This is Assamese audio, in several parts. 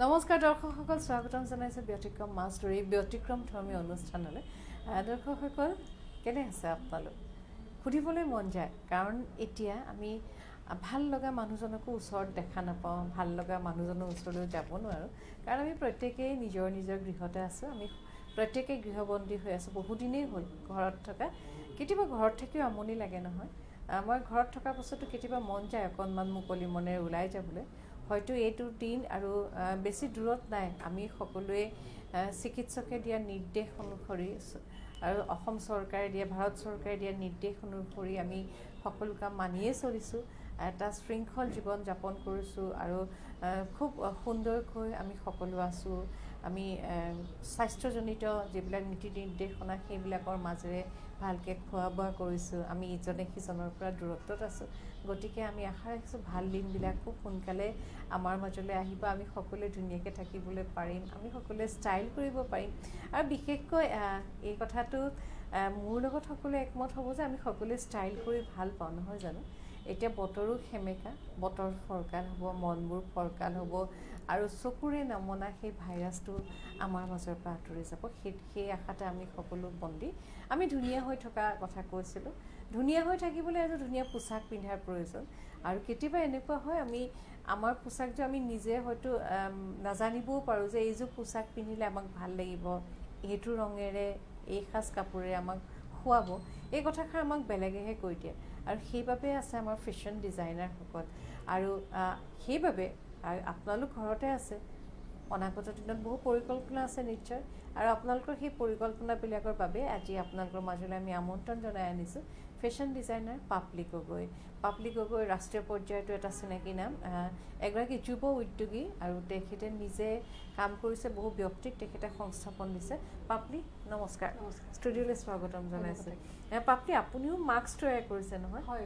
নমস্কাৰ দৰ্শকসকল, স্বাগতম জনাইছোঁ ব্যতিক্ৰম মাছধৰি ব্যতিক্ৰম ধৰ্মীয় অনুষ্ঠানলৈ। দৰ্শকসকল, কেনে আছে আপোনালোক? সুধিবলৈ মন যায়, কাৰণ এতিয়া আমি ভাল লগা মানুহজনকো ওচৰত দেখা নাপাওঁ, ভাল লগা মানুহজনৰ ওচৰলৈ যাব নোৱাৰোঁ, কাৰণ আমি প্ৰত্যেকেই নিজৰ নিজৰ গৃহতে আছোঁ। আমি প্ৰত্যেকেই গৃহবন্দী হৈ আছোঁ, বহুদিনেই হ'ল ঘৰত থকা। কেতিয়াবা ঘৰত থাকিও আমনি লাগে নহয়। মই ঘৰত থকাৰ পাছতো কেতিয়াবা মন যায় অকণমান মুকলি মনেৰে ওলাই যাবলৈ। হয়তো এইটো দিন আৰু বেছি দূৰত নাই। আমি সকলোৱে চিকিৎসকে দিয়া নিৰ্দেশ অনুসৰি আৰু অসম চৰকাৰে দিয়া, ভাৰত চৰকাৰে দিয়া নিৰ্দেশ অনুসৰি আমি সকলো কাম মানিয়ে চলিছোঁ। এটা শৃংখল জীৱন যাপন কৰিছোঁ আৰু খুব সুন্দৰকৈ আমি সকলো আছোঁ। আমি স্বাস্থ্যজনিত যিবিলাক নীতি নিৰ্দেশনা সেইবিলাকৰ মাজেৰে ভালকৈ খোৱা বোৱা কৰিছোঁ। আমি ইজনে সিজনৰ পৰা দূৰত্বত আছোঁ। গতিকে আমি আশা ৰাখিছোঁ ভাল দিনবিলাক খুব সোনকালে আমাৰ মাজলৈ আহিব। আমি সকলোৱে ধুনীয়াকৈ থাকিবলৈ পাৰিম, আমি সকলোৱে ষ্টাইল কৰিব পাৰিম। আৰু বিশেষকৈ এই কথাটো মোৰ লগত সকলোৱে একমত হ'ব যে আমি সকলোৱে ষ্টাইল কৰি ভাল পাওঁ, নহয় জানো? এতিয়া বতৰো সেমেকা, বতৰ ফৰকাল হ'ব, মনবোৰ ফৰকাল হ'ব আৰু চকুৰে নমনা সেই ভাইৰাছটো আমাৰ মাজৰ পৰা আঁতৰি যাব। সেই আশাতে আমি সকলো বন্দী। আমি ধুনীয়া হৈ থকা কথা কৈছিলোঁ। ধুনীয়া হৈ থাকিবলৈ এযোৰ ধুনীয়া পোছাক পিন্ধাৰ প্ৰয়োজন। আৰু কেতিয়াবা এনেকুৱা হয় আমাৰ পোছাকযোৰ আমি নিজে হয়তো নাজানিবও পাৰোঁ যে এইযোৰ পোছাক পিন্ধিলে আমাক ভাল লাগিব, এইটো ৰঙেৰে এই সাজ কাপোৰেৰে আমাক খুৱাব। এই কথাষাৰ আমাক বেলেগেহে কৈ দিয়ে। আৰু সেইবাবে আছে আমাৰ ফেশ্বন ডিজাইনাৰসকল। আৰু সেইবাবে আপোনালোক ঘৰতে আছে, অনাগত দিনত বহু পৰিকল্পনা আছে নিশ্চয়। আৰু আপোনালোকৰ সেই পৰিকল্পনাবিলাকৰ বাবে আজি আপোনালোকৰ মাজলৈ আমি আমন্ত্ৰণ জনাই আনিছোঁ ফেশ্বন ডিজাইনাৰ পাপলি গগৈ। পাপলি গগৈ ৰাষ্ট্ৰীয় পৰ্যায়তো এটা চিনাকি নাম, এগৰাকী যুৱ উদ্যোগী আৰু তেখেতে নিজে কাম কৰিছে, বহু ব্যক্তিক তেখেতে সংস্থাপন দিছে। পাপলি, নমস্কাৰ। ষ্টুডিঅ'লৈ স্বাগতম জনাইছোঁ। পাপলি, আপুনিও মাস্ক তৈয়াৰ কৰিছে নহয়? হয়,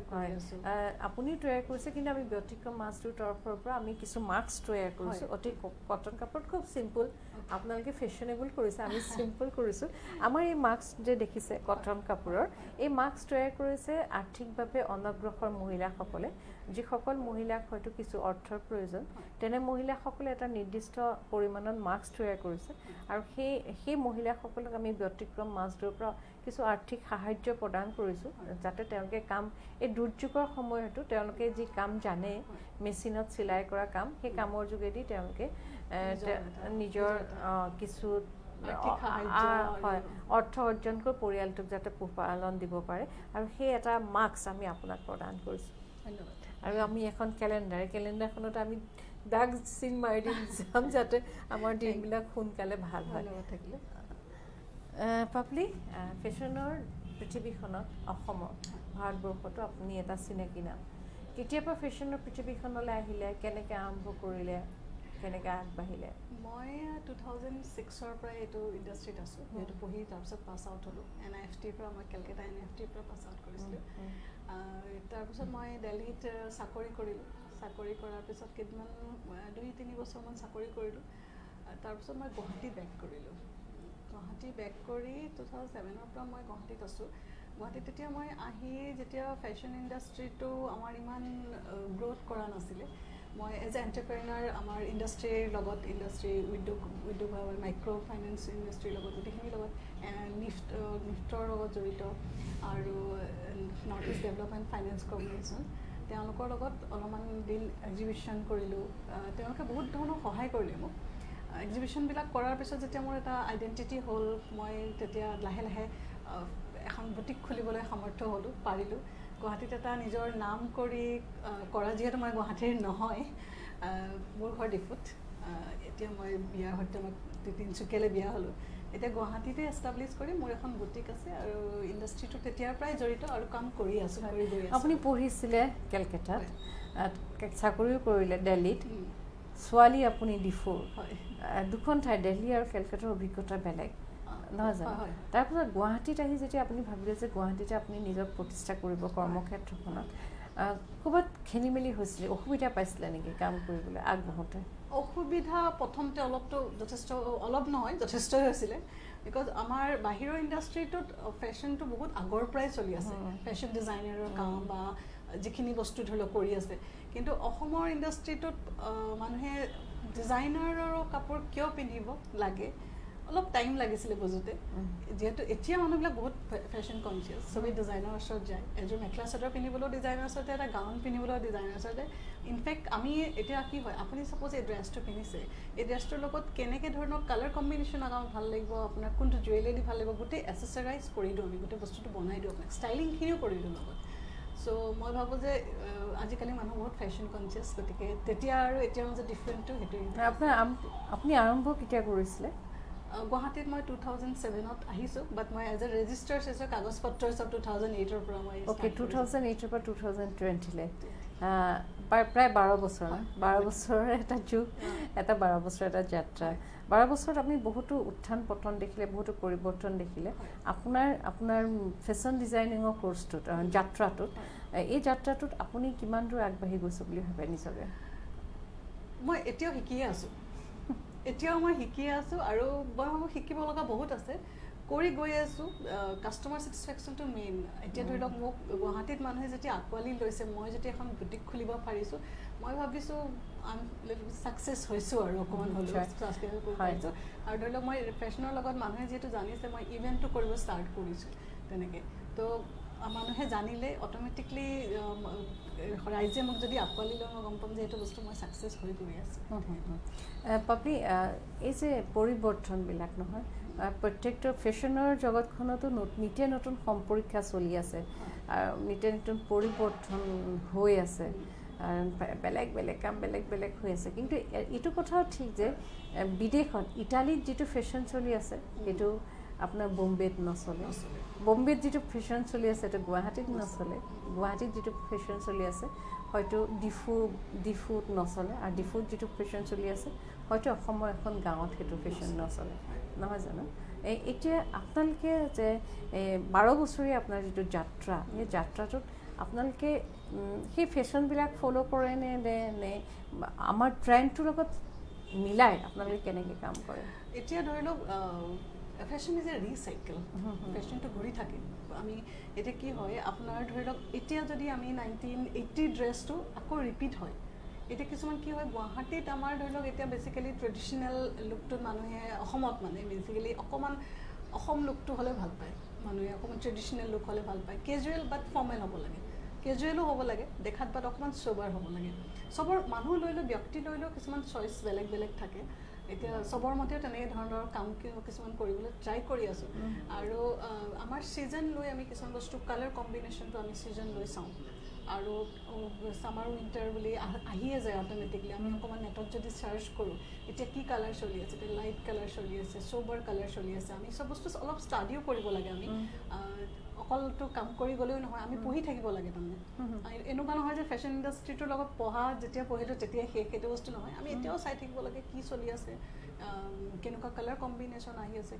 আপুনিও তৈয়াৰ কৰিছে, কিন্তু আমি ব্যতিক্ৰম মাছটোৰ তৰফৰ পৰা আমি কিছু মাস্ক তৈয়াৰ কৰিছোঁ, অতি কটন কাপোৰত, খুব চিম্পুল। আপোনালোকে ফেশ্বনেবল কৰিছে, আমি চিম্পুল কৰিছোঁ। আমাৰ এই মাস্ক যে দেখিছে কটন কাপোৰৰ, এই মাস্ক তৈয়াৰ কৰিছে আৰ্থিকভাৱে অনগ্ৰসৰ মহিলাসকলে। যিসকল মহিলাক হয়তো কিছু অৰ্থৰ প্ৰয়োজন, তেনে মহিলাসকলে এটা নিৰ্দিষ্ট পৰিমাণত মাস্ক তৈয়াৰ কৰিছে। আৰু সেই মহিলাসকলক আমি ব্যতিক্ৰম মাছটোৰ পৰা কিছু আৰ্থিক সাহাৰ্য প্ৰদান কৰিছোঁ, যাতে তেওঁলোকে এই দুৰ্যোগৰ সময়তো তেওঁলোকে যি কাম জানে, মেচিনত চিলাই কৰা কাম, সেই কামৰ যোগেদি তেওঁলোকে নিজৰ কিছু অৰ্থ অৰ্জন কৰি পৰিয়ালটোক যাতে পোহপালন দিব পাৰে। আৰু সেই এটা মাস্ক আমি আপোনাক প্ৰদান কৰিছোঁ। ধন্যবাদ। আৰু আমি এখন কেলেণ্ডাৰখনত আমি দাগ চিন মাৰি দিম যাম, যাতে আমাৰ দিনবিলাক সোনকালে ভাল হয়। পাপলি, ফেশ্বনৰ পৃথিৱীখনত, অসমত, ভাৰতবৰ্ষতো আপুনি এটা চিনাকি নাম। কেতিয়াবা ফেশ্বনৰ পৃথিৱীখনলৈ আহিলে, কেনেকৈ আৰম্ভ কৰিলে, কেনেকৈ আগবাঢ়িলে? মই 2006ৰ পৰাই এইটো ইণ্ডাষ্ট্ৰীত আছোঁ, যিহেতু পঢ়ি তাৰপিছত পাছ আউট হ'লোঁ। NIFTৰ পৰা, মই কেলকাটা NIFTৰ পৰা পাছ আউট কৰিছিলোঁ। তাৰপিছত মই দিল্লীত চাকৰি কৰিলোঁ। চাকৰি কৰাৰ পিছত কেইদিনমান 2-3 বছৰমান চাকৰি কৰিলোঁ। তাৰপিছত মই গুৱাহাটী বেক কৰিলোঁ। গুৱাহাটী বেক কৰি 2007ৰ পৰা মই গুৱাহাটীত আছোঁ। গুৱাহাটীত তেতিয়া মই যেতিয়া ফেশ্বন ইণ্ডাষ্ট্ৰীটো আমাৰ ইমান গ্ৰ'থ কৰা নাছিলে, মই এজ এ এণ্টাৰপ্ৰেনাৰ আমাৰ ইণ্ডাষ্ট্ৰীৰ লগত, উদ্যোগ মাইক্ৰ' ফাইনেন্স ইণ্ডাষ্ট্ৰীৰ লগত, গোটেইখিনিৰ লগত, নিফ্টৰ লগত জড়িত, আৰু north east development finance corporation, তেওঁলোকৰ লগত অলপমান দিন এক্সিবিশ্যন কৰিলোঁ। তেওঁলোকে বহুত ধৰণৰ সহায় কৰিলে মোক। এক্সিবিশ্যনবিলাক কৰাৰ পিছত যেতিয়া মোৰ এটা আইডেণ্টিটি হ'ল, মই তেতিয়া লাহে লাহে এখন বুটিক খুলিবলৈ সামৰ্থ্য হ'লোঁ, পাৰিলোঁ। গুৱাহাটীত এটা নিজৰ নাম কৰি কৰা, যিহেতু মই গুৱাহাটীৰ নহয়, মোৰ ঘৰ ডিফুত। এতিয়া মই বিয়াৰ সৈতে মই তিনিচুকীয়ালৈ বিয়া হ'লোঁ। এতিয়া গুৱাহাটীতে এষ্টাব্লিছ কৰি মোৰ এখন বুটিক আছে, আৰু ইণ্ডাষ্ট্ৰীটো তেতিয়াৰ পৰাই জড়িত আৰু কাম কৰি আছোঁ। আপুনি পঢ়িছিলে কেলকাতাত, চাকৰিও কৰিলে দিল্লীত, ছোৱালী আপুনি ডিফুৰ। দুখন ঠাই, দিল্লী আৰু কেলকাতাৰ অভিজ্ঞতা বেলেগ, নহয় জানো? তাৰপিছত গুৱাহাটীত আহি যেতিয়া আপুনি ভাবিলে যে গুৱাহাটীতে আপুনি নিজক প্ৰতিষ্ঠা কৰিব কৰ্মক্ষেত্ৰখনত, ক'ৰবাত খেলি মেলি হৈছিলে, অসুবিধা পাইছিলে নেকি কাম কৰিবলৈ আগবঢ়োতে? অসুবিধা প্ৰথমতে অলপ নহয়, যথেষ্টই হৈছিলে। বিকজ আমাৰ বাহিৰৰ ইণ্ডাষ্ট্ৰীটোত ফেশ্বনটো বহুত আগৰ পৰাই চলি আছে। ফেশ্বন ডিজাইনাৰৰ কাম বা যিখিনি বস্তু ধৰি লওক কৰি আছে কিন্তু অসমৰ ইণ্ডাষ্ট্ৰিটোত মানুহে ডিজাইনাৰৰ কাপোৰ কিয় পিন্ধিব লাগে অলপ টাইম লাগিছিলে বুজোতে যেহেতু এতিয়া মানুহবিলাক বহুত ফেশ্বন কনচিয়াছ চবেই ডিজাইনাৰ ওচৰত যায় এযোৰ মেখেলা চাদৰ পিন্ধিবলৈও ডিজাইনাৰ ওচৰতে এটা গাউন পিন্ধিবলৈও ডিজাইনাৰ ওচৰতে ইনফেক্ট আমি এতিয়া কি হয় আপুনি চাপ'জ এই ড্ৰেছটো পিন্ধিছে এই ড্ৰেছটোৰ লগত কেনেকৈ ধৰণৰ কালাৰ কম্বিনেশ্যন আমাৰ ভাল লাগিব আপোনাৰ কোনটো জুৱেলাৰী ভাল লাগিব গোটেই এচেছৰাইজ কৰি দিওঁ আমি গোটেই বস্তুটো বনাই দিওঁ আপোনাক ষ্টাইলিংখিনিও কৰি দিওঁ লগত চ' মই ভাবোঁ যে আজিকালি মানুহ বহুত ফেশ্বন কনচিয়াছ গতিকে তেতিয়া আৰু এতিয়াৰ মাজত ডিফাৰেণ্টটো সেইটোৱে আপুনি আৰম্ভ কেতিয়া কৰিছিলে গুৱাহাটীত মই 2007ত আহিছোঁ বাট মই এজ এ ৰেজিষ্টাৰ চাইছোঁ কাগজ পত্ৰ চব 2008ৰ পৰা মই অ'কে 2008ৰ পৰা 2020লৈ প্ৰায় 12 বছৰ 12 বছৰৰ এটা যুগ এটা 12 বছৰ এটা যাত্ৰা 12 বছৰত আপুনি বহুতো উত্থান পতন দেখিলে বহুতো পৰিৱৰ্তন দেখিলে আপোনাৰ ফেশ্বন ডিজাইনিঙৰ কোৰ্চটোত যাত্ৰাটোত এই যাত্ৰাটোত আপুনি কিমান দূৰ আগবাঢ়ি গৈছে বুলি ভাবে নিজকে মই এতিয়াও শিকিয়ে আছোঁ আৰু মই ভাবোঁ শিকিব লগা বহুত আছে কৰি গৈ আছোঁ কাষ্টমাৰ ছেটিছফেকশ্যনটো মেইন এতিয়া ধৰি লওক মোক গুৱাহাটীত মানুহে যেতিয়া আঁকোৱালি লৈছে মই যেতিয়া এখন বুটিক খুলিব পাৰিছোঁ মই ভাবিছোঁ ছাকচেছ হৈছোঁ আৰু অকণমান হ'লেও পাৰিছোঁ আৰু ধৰি লওক মই ফেশ্বনৰ লগত মানুহে যিহেতু জানিছে মই ইভেণ্টটো কৰিব ষ্টাৰ্ট কৰিছোঁ তেনেকৈ তো মানুহে জানিলে অট'মেটিকলি ৰাইজে মোক যদি আঁকোৱালি লওঁ মই গম পাম যে এইটো বস্তু মই ছাকচেছ হৈ গৈ আছোঁ পাপলি এই যে পৰিৱৰ্তনবিলাক নহয় প্ৰত্যেকটো ফেশ্বনৰ জগতখনতো নিতে নতুন সম্পৰীক্ষা চলি আছে আৰু নিতে নতুন পৰিৱৰ্তন হৈ আছে বেলেগ বেলেগ কাম বেলেগ বেলেগ হৈ আছে কিন্তু এইটো কথাও ঠিক যে বিদেশত ইটালীত যিটো ফেশ্বন চলি আছে সেইটো আপোনাৰ বম্বেত নচলে বম্বেত যিটো ফেশ্বন চলি আছে সেইটো গুৱাহাটীত নচলে গুৱাহাটীত যিটো ফেশ্বন চলি আছে হয়তো ডিফুত নচলে আৰু ডিফুত যিটো ফেশ্বন চলি আছে হয়তো অসমৰ এখন গাঁৱত সেইটো ফেশ্বন নচলে নহয় জানো এতিয়া আপোনালোকে যে 12 বছৰীয়া আপোনাৰ যিটো যাত্ৰা এই যাত্ৰাটোত আপোনালোকে সেই ফেশ্বনবিলাক ফ'ল' কৰে নে আমাৰ ট্ৰেণ্ডটোৰ লগত মিলাই আপোনালোকে কেনেকৈ কাম কৰে এতিয়া ধৰি লওক ফেশ্বন ইজ এ ৰিচাইকেল ফেশ্বনটো ঘূৰি থাকে আমি এতিয়া কি হয় আপোনাৰ ধৰি লওক এতিয়া যদি আমি 1980 ড্ৰেছটো আকৌ ৰিপিট হয় এতিয়া কিছুমান কি হয় গুৱাহাটীত আমাৰ ধৰি লওক এতিয়া বেচিকেলি ট্ৰেডিশ্যনেল লুকটোত মানুহে অসমত মানে বেচিকেলি অকণমান অসম লুকটো হ'লে ভাল পায় মানুহে অকণমান ট্ৰেডিশ্যনেল লুক হ'লে ভাল পায় কেজুৱেল বাট ফৰ্মেল হ'ব লাগে কেজুৱেলো হ'ব লাগে দেখাত বাট অকণমান চ'বাৰ হ'ব লাগে চবৰ মানুহ লৈ ব্যক্তি লৈ কিছুমান চইচ বেলেগ বেলেগ থাকে এতিয়া চবৰ মতেও তেনেকৈ ধৰণৰ কাম কিছুমান কৰিবলৈ ট্ৰাই কৰি আছোঁ আৰু আমাৰ ছিজন লৈ আমি কিছুমান বস্তু কালাৰ কম্বিনেশ্যনটো আমি ছিজন লৈ চাওঁ আৰু ছামাৰ উইণ্টাৰ বুলি আহিয়ে যায় অট'মেটিকলি আমি অকণমান নেটত যদি চাৰ্চ কৰোঁ এতিয়া কি কালাৰ চলি আছে এতিয়া লাইট কালাৰ চলি আছে চ'বাৰ কালাৰ চলি আছে আমি চব বস্তু অলপ ষ্টাডিও কৰিব লাগে আমি অকলটো কাম কৰি গ'লেও নহয় আমি পঢ়ি থাকিব লাগে তাৰমানে এনেকুৱা নহয় যে ফেশ্বন ইণ্ডাষ্ট্ৰিটোৰ লগত যেতিয়া পঢ়িলোঁ তেতিয়াই সেইটো বস্তু নহয় আমি এতিয়াও চাই থাকিব লাগে কি চলি আছে কেনেকুৱা কালাৰ কম্বিনেশ্যন আহি আছে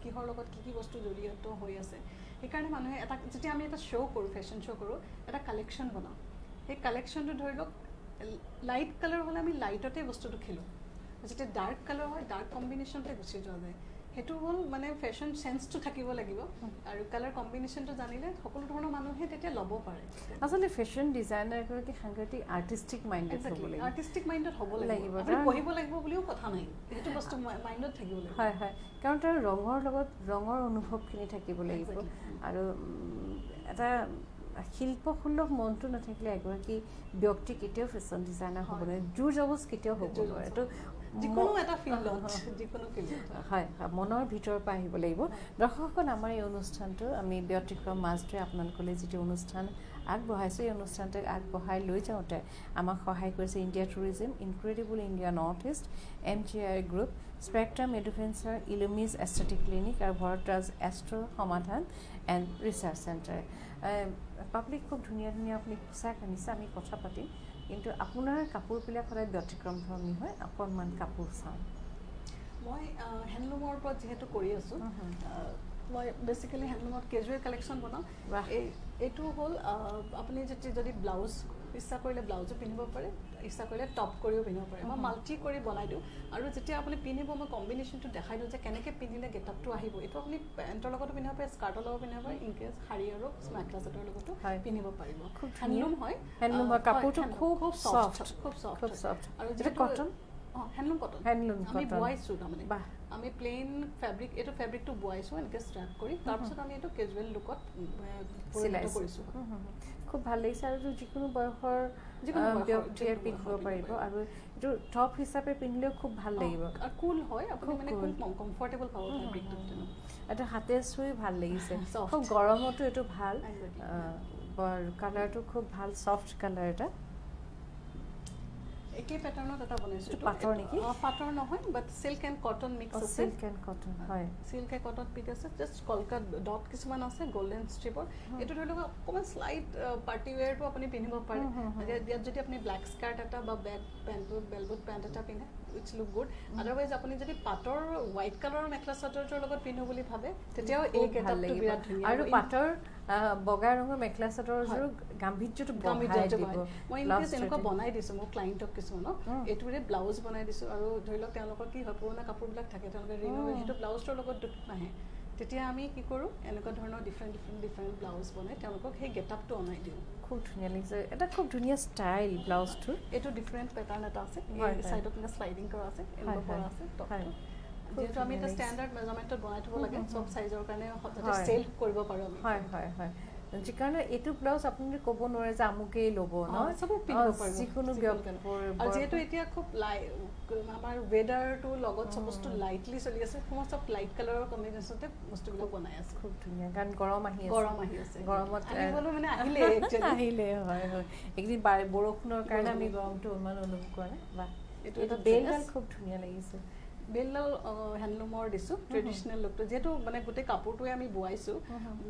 কিহৰ লগত কি বস্তু জড়িত হৈ আছে সেইকাৰণে মানুহে যেতিয়া আমি এটা শ্ব' কৰোঁ ফেশ্বন শ্ব' কৰোঁ এটা কালেকশ্যন বনাওঁ সেই কালেকশ্যনটো ধৰি লওক লাইট কালাৰ হ'লে আমি লাইটতে বস্তুটো খেলোঁ যেতিয়া ডাৰ্ক কালাৰ হয় ডাৰ্ক কম্বিনেশ্যনতে গুচি যোৱা যায় সেইটো হ'ল মানে ফেশ্বন চেন্সটো থাকিব লাগিব আৰু কালাৰ কম্বিনেশ্যনটো জানিলে সকলো ধৰণৰ মানুহে তেতিয়া ল'ব পাৰে আচলতে ফেশ্বন ডিজাইনাৰ এগৰাকী সাংঘাতিক আৰ্টিষ্টিক মাইণ্ডেড হ'ব লাগিব আৰ্টিষ্টিক মাইণ্ডত হ'ব লাগিব পঢ়িব লাগিব বুলিও কথা নাই সেইটো বস্তু মাইণ্ডত থাকিব লাগিব হয় কাৰণ তাৰ ৰঙৰ অনুভৱখিনি থাকিব লাগিব আৰু এটা শিল্পসুলভ মনটো নাথাকিলে এগৰাকী ব্যক্তি কেতিয়াও ফেশ্বন ডিজাইনাৰ হ'ব নোৱাৰে জোৰ জবজ কেতিয়াও হ'ব নোৱাৰে এইটো হয় মনৰ ভিতৰৰ পৰা আহিব লাগিব দৰ্শকসকল আমাৰ এই অনুষ্ঠানটো আমি ব্যতিক্ৰম মাজটোৱে আপোনালোকলৈ যিটো অনুষ্ঠান আগবঢ়াইছোঁ এই অনুষ্ঠানটোক আগবঢ়াই লৈ যাওঁতে আমাক সহায় কৰিছে India tourism incredible India north east MGI group spectrum adventure Illumis aesthetic clinic আৰু Bharadwaj astro' Samadhan and research centre public খুব ধুনীয়া আপুনি পোচাক আনিছে আমি কথা পাতিম কিন্তু আপোনাৰ কাপোৰবিলাক সদায় ব্যতিক্ৰমধৰ্মী হয় অকণমান কাপোৰ চাওঁ মই হেণ্ডলুমৰ ওপৰত যিহেতু কৰি আছোঁ মই বেচিকেলি হেণ্ডলুমত কেজুৱেল কালেকশ্যন বনাওঁ এইটো হ'ল আপুনি যদি ব্লাউজ ইচ্ছা কৰিলে ব্লাউজো পিন্ধিব পাৰে, ইচ্ছা কৰিলে টপ কৰিও পিন্ধিব পাৰে। মই মাল্টি কৰি বনাই দিওঁ আৰু যেতিয়া আপুনি পিন্ধিব মই কম্বিনেশ্যনটো দেখাই দিওঁ যে কেনেকৈ পিন্ধিলে গেটআপটো আহিব। এইটো আপুনি পেণ্টৰ লগতো পিন্ধিব পাৰে, স্কাৰ্টৰ লগত পিন্ধিব পাৰে, ইনকেছ শাৰী আৰু মেখেলা চাদৰ লগতো পিন্ধিব পাৰিব। হেণ্ডলুম হয়, কাপোৰটো খুব সফ্ট, খুব সফ্ট। আৰু যিটো কটন, হেণ্ডলুম কটন আমি বোৱাইছোঁ। তাৰমানে আমি প্লেইন ফেব্ৰিক, এইটো ফেব্ৰিকটো বোৱাইছোঁ এনেকৈ ষ্ট্ৰেপ কৰি, তাৰপিছত আমি এইটো কেজুৱেল লুকত চিলাই কৰিছোঁ। খুব ভাল লাগিছে আৰু যিকোনো বয়সৰ ব্যক্তিয়ে পিন্ধিব পাৰিব আৰু এইটো টপ হিচাপে পিন্ধিলেও খুব ভাল লাগিব। কুল হয়, আপুনি মানে খুব কমফৰ্টেবল পাব ফেব্ৰিকটো। এইটো হাতে চুই ভাল লাগিছে, খুব গৰমতো এইটো ভাল। কালাৰটো খুব ভাল, চফ্ট কালাৰ এটা। একেই পেটাৰ্ণত এটা বনাইছোঁ। পাটৰ নেকি? পাটৰ নহয়, বাট চিল্ক এণ্ড কটন মিক্স আছে। চিল্ক এণ্ড কটন, হয়। চিল্ক এণ্ড কটন পিক আছে, জাষ্ট কলকা ডট কিছুমান আছে গল্ডেন ষ্ট্ৰিপৰ। এইটো ধৰি লওক অকণমান শ্লাইট পাৰ্টি ৱেৰটো আপুনি পিন্ধিব পাৰে। ইয়াত যদি আপুনি ব্লেক স্কাৰ্ট এটা বা বেলবুট পেণ্ট এটা পিন্ধে, ইটছ লুক গুড। আদাৰৱাইজ আপুনি যদি পাটৰ হোৱাইট কালাৰৰ মেখেলা চাদৰটোৰ লগত পিন্ধো বুলি ভাবে, তেতিয়াও এই গেটআপটো বিৰাট ধুনীয়া। আৰু পাটৰ বগা ৰঙৰ মেখেলা চাদৰযোৰ গাম্ভীৰ্যটো বঢ়াই দিব। মই ইনকেছ এনেকুৱা বনাই দিছোঁ মোৰ ক্লাইণ্টক কিছুমানক, এইটোৰে ব্লাউজ বনাই দিছোঁ। আৰু ধৰি লওক তেওঁলোকৰ কি হয়, পুৰণা কাপোৰবিলাক থাকে, তেওঁলোকে ৰিনোভেট, সেইটো ব্লাউজটোৰ লগত দুখ নাহে। তেতিয়া আমি কি কৰোঁ, এনেকুৱা ধৰণৰ ডিফাৰেণ্ট ব্লাউজ বনাই তেওঁলোকক সেই গেটআপটো অনাই দিওঁ। খুব ধুনীয়া লাগিছে, এটা খুব ধুনীয়া ষ্টাইল ব্লাউজটোৰ। এইটো ডিফাৰেণ্ট পেটাৰ্ণ এটা আছে, চাইডত এনেকৈ শ্লাইডিং কৰা আছে, এনেকুৱা কৰা আছে টপটো। যিহেতু আমি এটা ষ্টেণ্ডাৰ্ড মেজাৰমেণ্টত বনাই থ'ব লাগে, চব চাইজৰ কাৰণে যাতে চেল কৰিব পাৰোঁ আমি। হয়। যিকাৰণে এইটো ব্লাউজ আপুনি ক'ব নোৱাৰে যে আমুকেই ল'ব, নহয়, যিকোনো আৰু যিহেতু এতিয়া খুব আমাৰ ৱেডাৰটোৰ লগত চব বস্তু লাইটলি চলি আছে, চব লাইট কালাৰৰ কম্বিনেশ্যনতে বস্তুবিলাক বনাই আছে। খুব ধুনীয়া, কাৰণ গৰম আহি আছে। গৰমত মানে আহিলে হয়। এইকেইদিন বৰষুণৰ কাৰণে আমি গৰমটো ইমান অনুভৱ কৰা নাই। বা এইটো বেলডাল খুব ধুনীয়া লাগিছে। বেলডাল হেণ্ডলুমৰ দিছোঁ, ট্ৰেডিশ্যনেল লুকটো। যিহেতু মানে গোটেই কাপোৰটোৱে আমি বোৱাইছোঁ,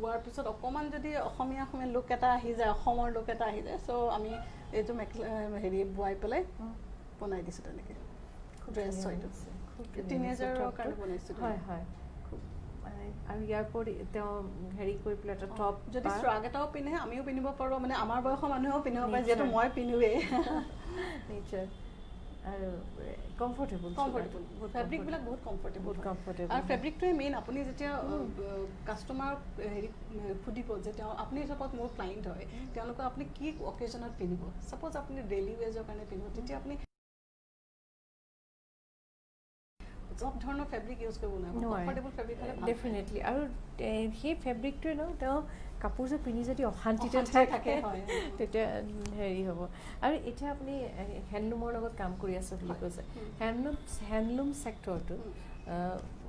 বোৱাৰ পিছত অকণমান যদি অসমীয়া লুক এটা আহি যায়, অসমৰ লুক এটা আহি যায়, চ' আমি এইটো বোৱাই পেলাই বনাই দিছোঁ তেনেকৈ। ড্ৰেছ হয় এইটো, টিনেজাৰৰ কাৰণে বনাইছোঁ। হয়। আৰু ইয়াৰ উপৰি তেওঁ কৰি পেলাই এটা টপ, যদি শ্ৰাগ এটাও পিন্ধে আমিও পিন্ধিব পাৰোঁ, মানে আমাৰ বয়সৰ মানুহেও পিন্ধিব পাৰে, যিহেতু মই পিন্ধোৱেই। নিশ্চয়। আৰু কমফৰ্টেবল ফেব্ৰিকবিলাক বহুত কমফৰ্টেবল। আৰু ফেব্ৰিকটোৱে মেইন। আপুনি যেতিয়া কাষ্টমাৰক সুধিব যে আপুনি চাপ'জ মোৰ ক্লাইণ্ট হয়, তেওঁলোকক আপুনি কি অকেজনত পিন্ধিব, চাপ'জ আপুনি ডেইলি ৱেজৰ কাৰণে পিন্ধিব, তেতিয়া আপুনি চব ধৰণৰ ফেব্ৰিক ইউজ কৰিব নোৱাৰিব, কমফৰ্টেবল ফেব্ৰিক হ'লে ডেফিনেটলি। আৰু সেই ফেব্ৰিকটোৱে তেওঁ কাপোৰযোৰ পিন্ধি যদি অশান্তিতে থাকে, তেতিয়া হ'ব। আৰু এতিয়া আপুনি হেণ্ডলুমৰ লগত কাম কৰি আছে বুলি কৈছে, হেণ্ডলুম ছেক্টৰটো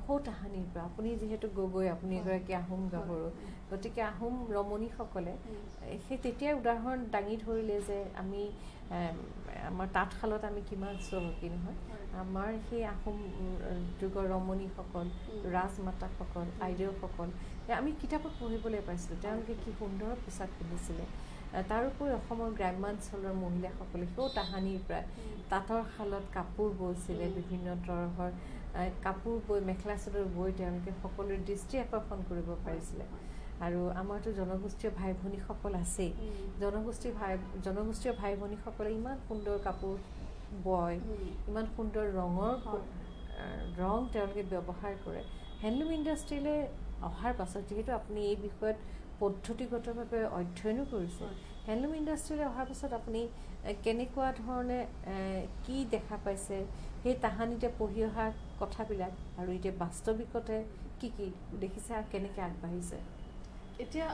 সৌ তাহানিৰ পৰা, আপুনি যিহেতু গগৈ, আপুনি এগৰাকী আহোম গাভৰু, গতিকে আহোম ৰমণীসকলে সেই তেতিয়াই উদাহৰণ দাঙি ধৰিলে যে আমি আমাৰ তাঁতশালত আমি কিমান চহকী, নহয়। আমাৰ সেই আহোম যুগৰ ৰমণীসকল, ৰাজমাতাসকল, আইদেউসকল, আমি কিতাপত পঢ়িবলৈ পাইছিলোঁ তেওঁলোকে কি সুন্দৰ পোছাক পিন্ধিছিলে। তাৰোপৰি অসমৰ গ্ৰাম্যাঞ্চলৰ মহিলাসকলে সেই তাহানিৰ পৰা তাঁতৰ শালত কাপোৰ বৈছিলে, বিভিন্ন তৰহৰ কাপোৰ বৈ, মেখেলা চাদৰ বৈ তেওঁলোকে সকলোৰে দৃষ্টি আকৰ্ষণ কৰিব পাৰিছিলে। আৰু আমাৰতো জনগোষ্ঠীয় ভাই ভনীসকল আছেই, জনগোষ্ঠীয় ভাই ভনীসকলে ইমান সুন্দৰ কাপোৰ বয়, ইমান সুন্দৰ ৰং তেওঁলোকে ব্যৱহাৰ কৰে। হেণ্ডলুম ইণ্ডাষ্ট্ৰীলৈ অহাৰ পাছত, যিহেতু আপুনি এই বিষয়ত পদ্ধতিগতভাৱে অধ্যয়নো কৰিছে, হেণ্ডলুম ইণ্ডাষ্ট্ৰীলৈ অহাৰ পাছত আপুনি কেনেকুৱা ধৰণে কি দেখা পাইছে, সেই তাহানিতে পঢ়ি অহা কথাবিলাক, আৰু এতিয়া বাস্তৱিকতে কি দেখিছে আৰু কেনেকৈ আগবাঢ়িছে? এতিয়া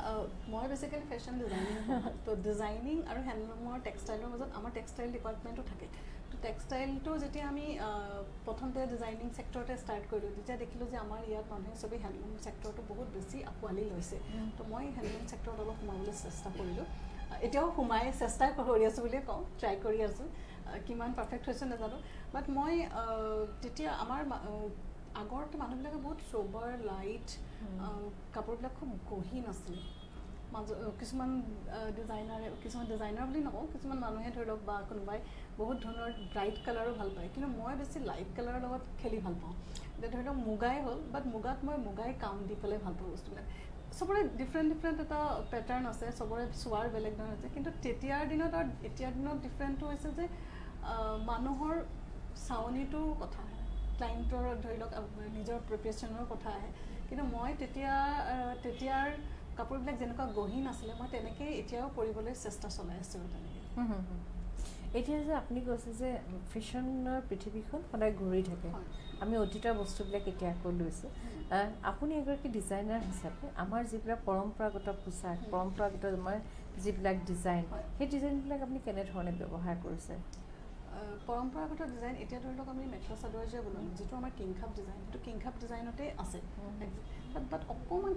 মই বেচিকেলি ফেশ্বন ডিজাইনিং, তো ডিজাইনিং আৰু হেণ্ডলুমৰ টেক্সটাইলৰ মাজত আমাৰ টেক্সটাইল ডিপাৰ্টমেণ্টো থাকে। তো টেক্সটাইলটো যেতিয়া আমি প্ৰথমতে ডিজাইনিং ছেক্টৰতে ষ্টাৰ্ট কৰিলোঁ, তেতিয়া দেখিলোঁ যে আমাৰ ইয়াত মানুহে চবেই হেণ্ডলুম ছেক্টৰটো বহুত বেছি আঁকোৱালি লৈছে। তো মই হেণ্ডলুম ছেক্টৰত অলপ সোমাবলৈ চেষ্টা কৰিলোঁ। এতিয়াও চেষ্টা কৰি আছোঁ বুলিয়ে কওঁ, ট্ৰাই কৰি আছোঁ। কিমান পাৰফেক্ট হৈছে নাজানো, বাট মই তেতিয়া আমাৰ আগতে মানুহবিলাকে বহুত চ'বাৰ লাইট কাপোৰবিলাক খুব গহীন আছিলে। কিছুমান ডিজাইনাৰ বুলি নকওঁ, কিছুমান মানুহে ধৰি লওক বা কোনোবাই বহুত ধৰণৰ ব্ৰাইট কালাৰো ভাল পায়, কিন্তু মই বেছি লাইট কালাৰৰ লগত খেলি ভাল পাওঁ। এতিয়া ধৰি লওক মুগাই হ'ল, বাট মুগাত মই মুগাই কাম দি পেলাই ভাল পাওঁ বস্তুবিলাক। চবৰে ডিফাৰেণ্ট এটা পেটাৰ্ণ আছে, চবৰে চোৱাৰ বেলেগ ধৰণৰ আছে, কিন্তু তেতিয়াৰ দিনত আৰু এতিয়াৰ দিনত ডিফাৰেণ্টটো হৈছে যে মানুহৰ চাৱনিটোৰ কথা আহে, ক্লাইণ্টৰ ধৰি লওক নিজৰ প্ৰিপেৰেশ্যনৰ কথা আহে। কিন্তু মই তেতিয়াৰ কাপোৰবিলাক যেনেকুৱা গহীন আছিলে মই তেনেকৈ এতিয়াও কৰিবলৈ চেষ্টা চলাই আছোঁ তেনেকৈ। এতিয়া যে আপুনি কৈছে যে ফেশ্বনৰ পৃথিৱীখন সদায় ঘূৰি থাকে, আমি অতীতৰ বস্তুবিলাক এতিয়া আকৌ লৈছোঁ। আপুনি এগৰাকী ডিজাইনাৰ হিচাপে আমাৰ যিবিলাক পৰম্পৰাগত পোচাক, পৰম্পৰাগত আমাৰ যিবিলাক ডিজাইন, সেই ডিজাইনবিলাক আপুনি কেনেধৰণে ব্যৱহাৰ কৰিছে? পৰম্পৰাগত ডিজাইন এতিয়া ধৰি লওক আমি মেখেলা চাদৰ যে বনাওঁ, যিটো আমাৰ কিংখাপ ডিজাইন, সেইটো কিংখাপ ডিজাইনতে আছে, বাট অকণমান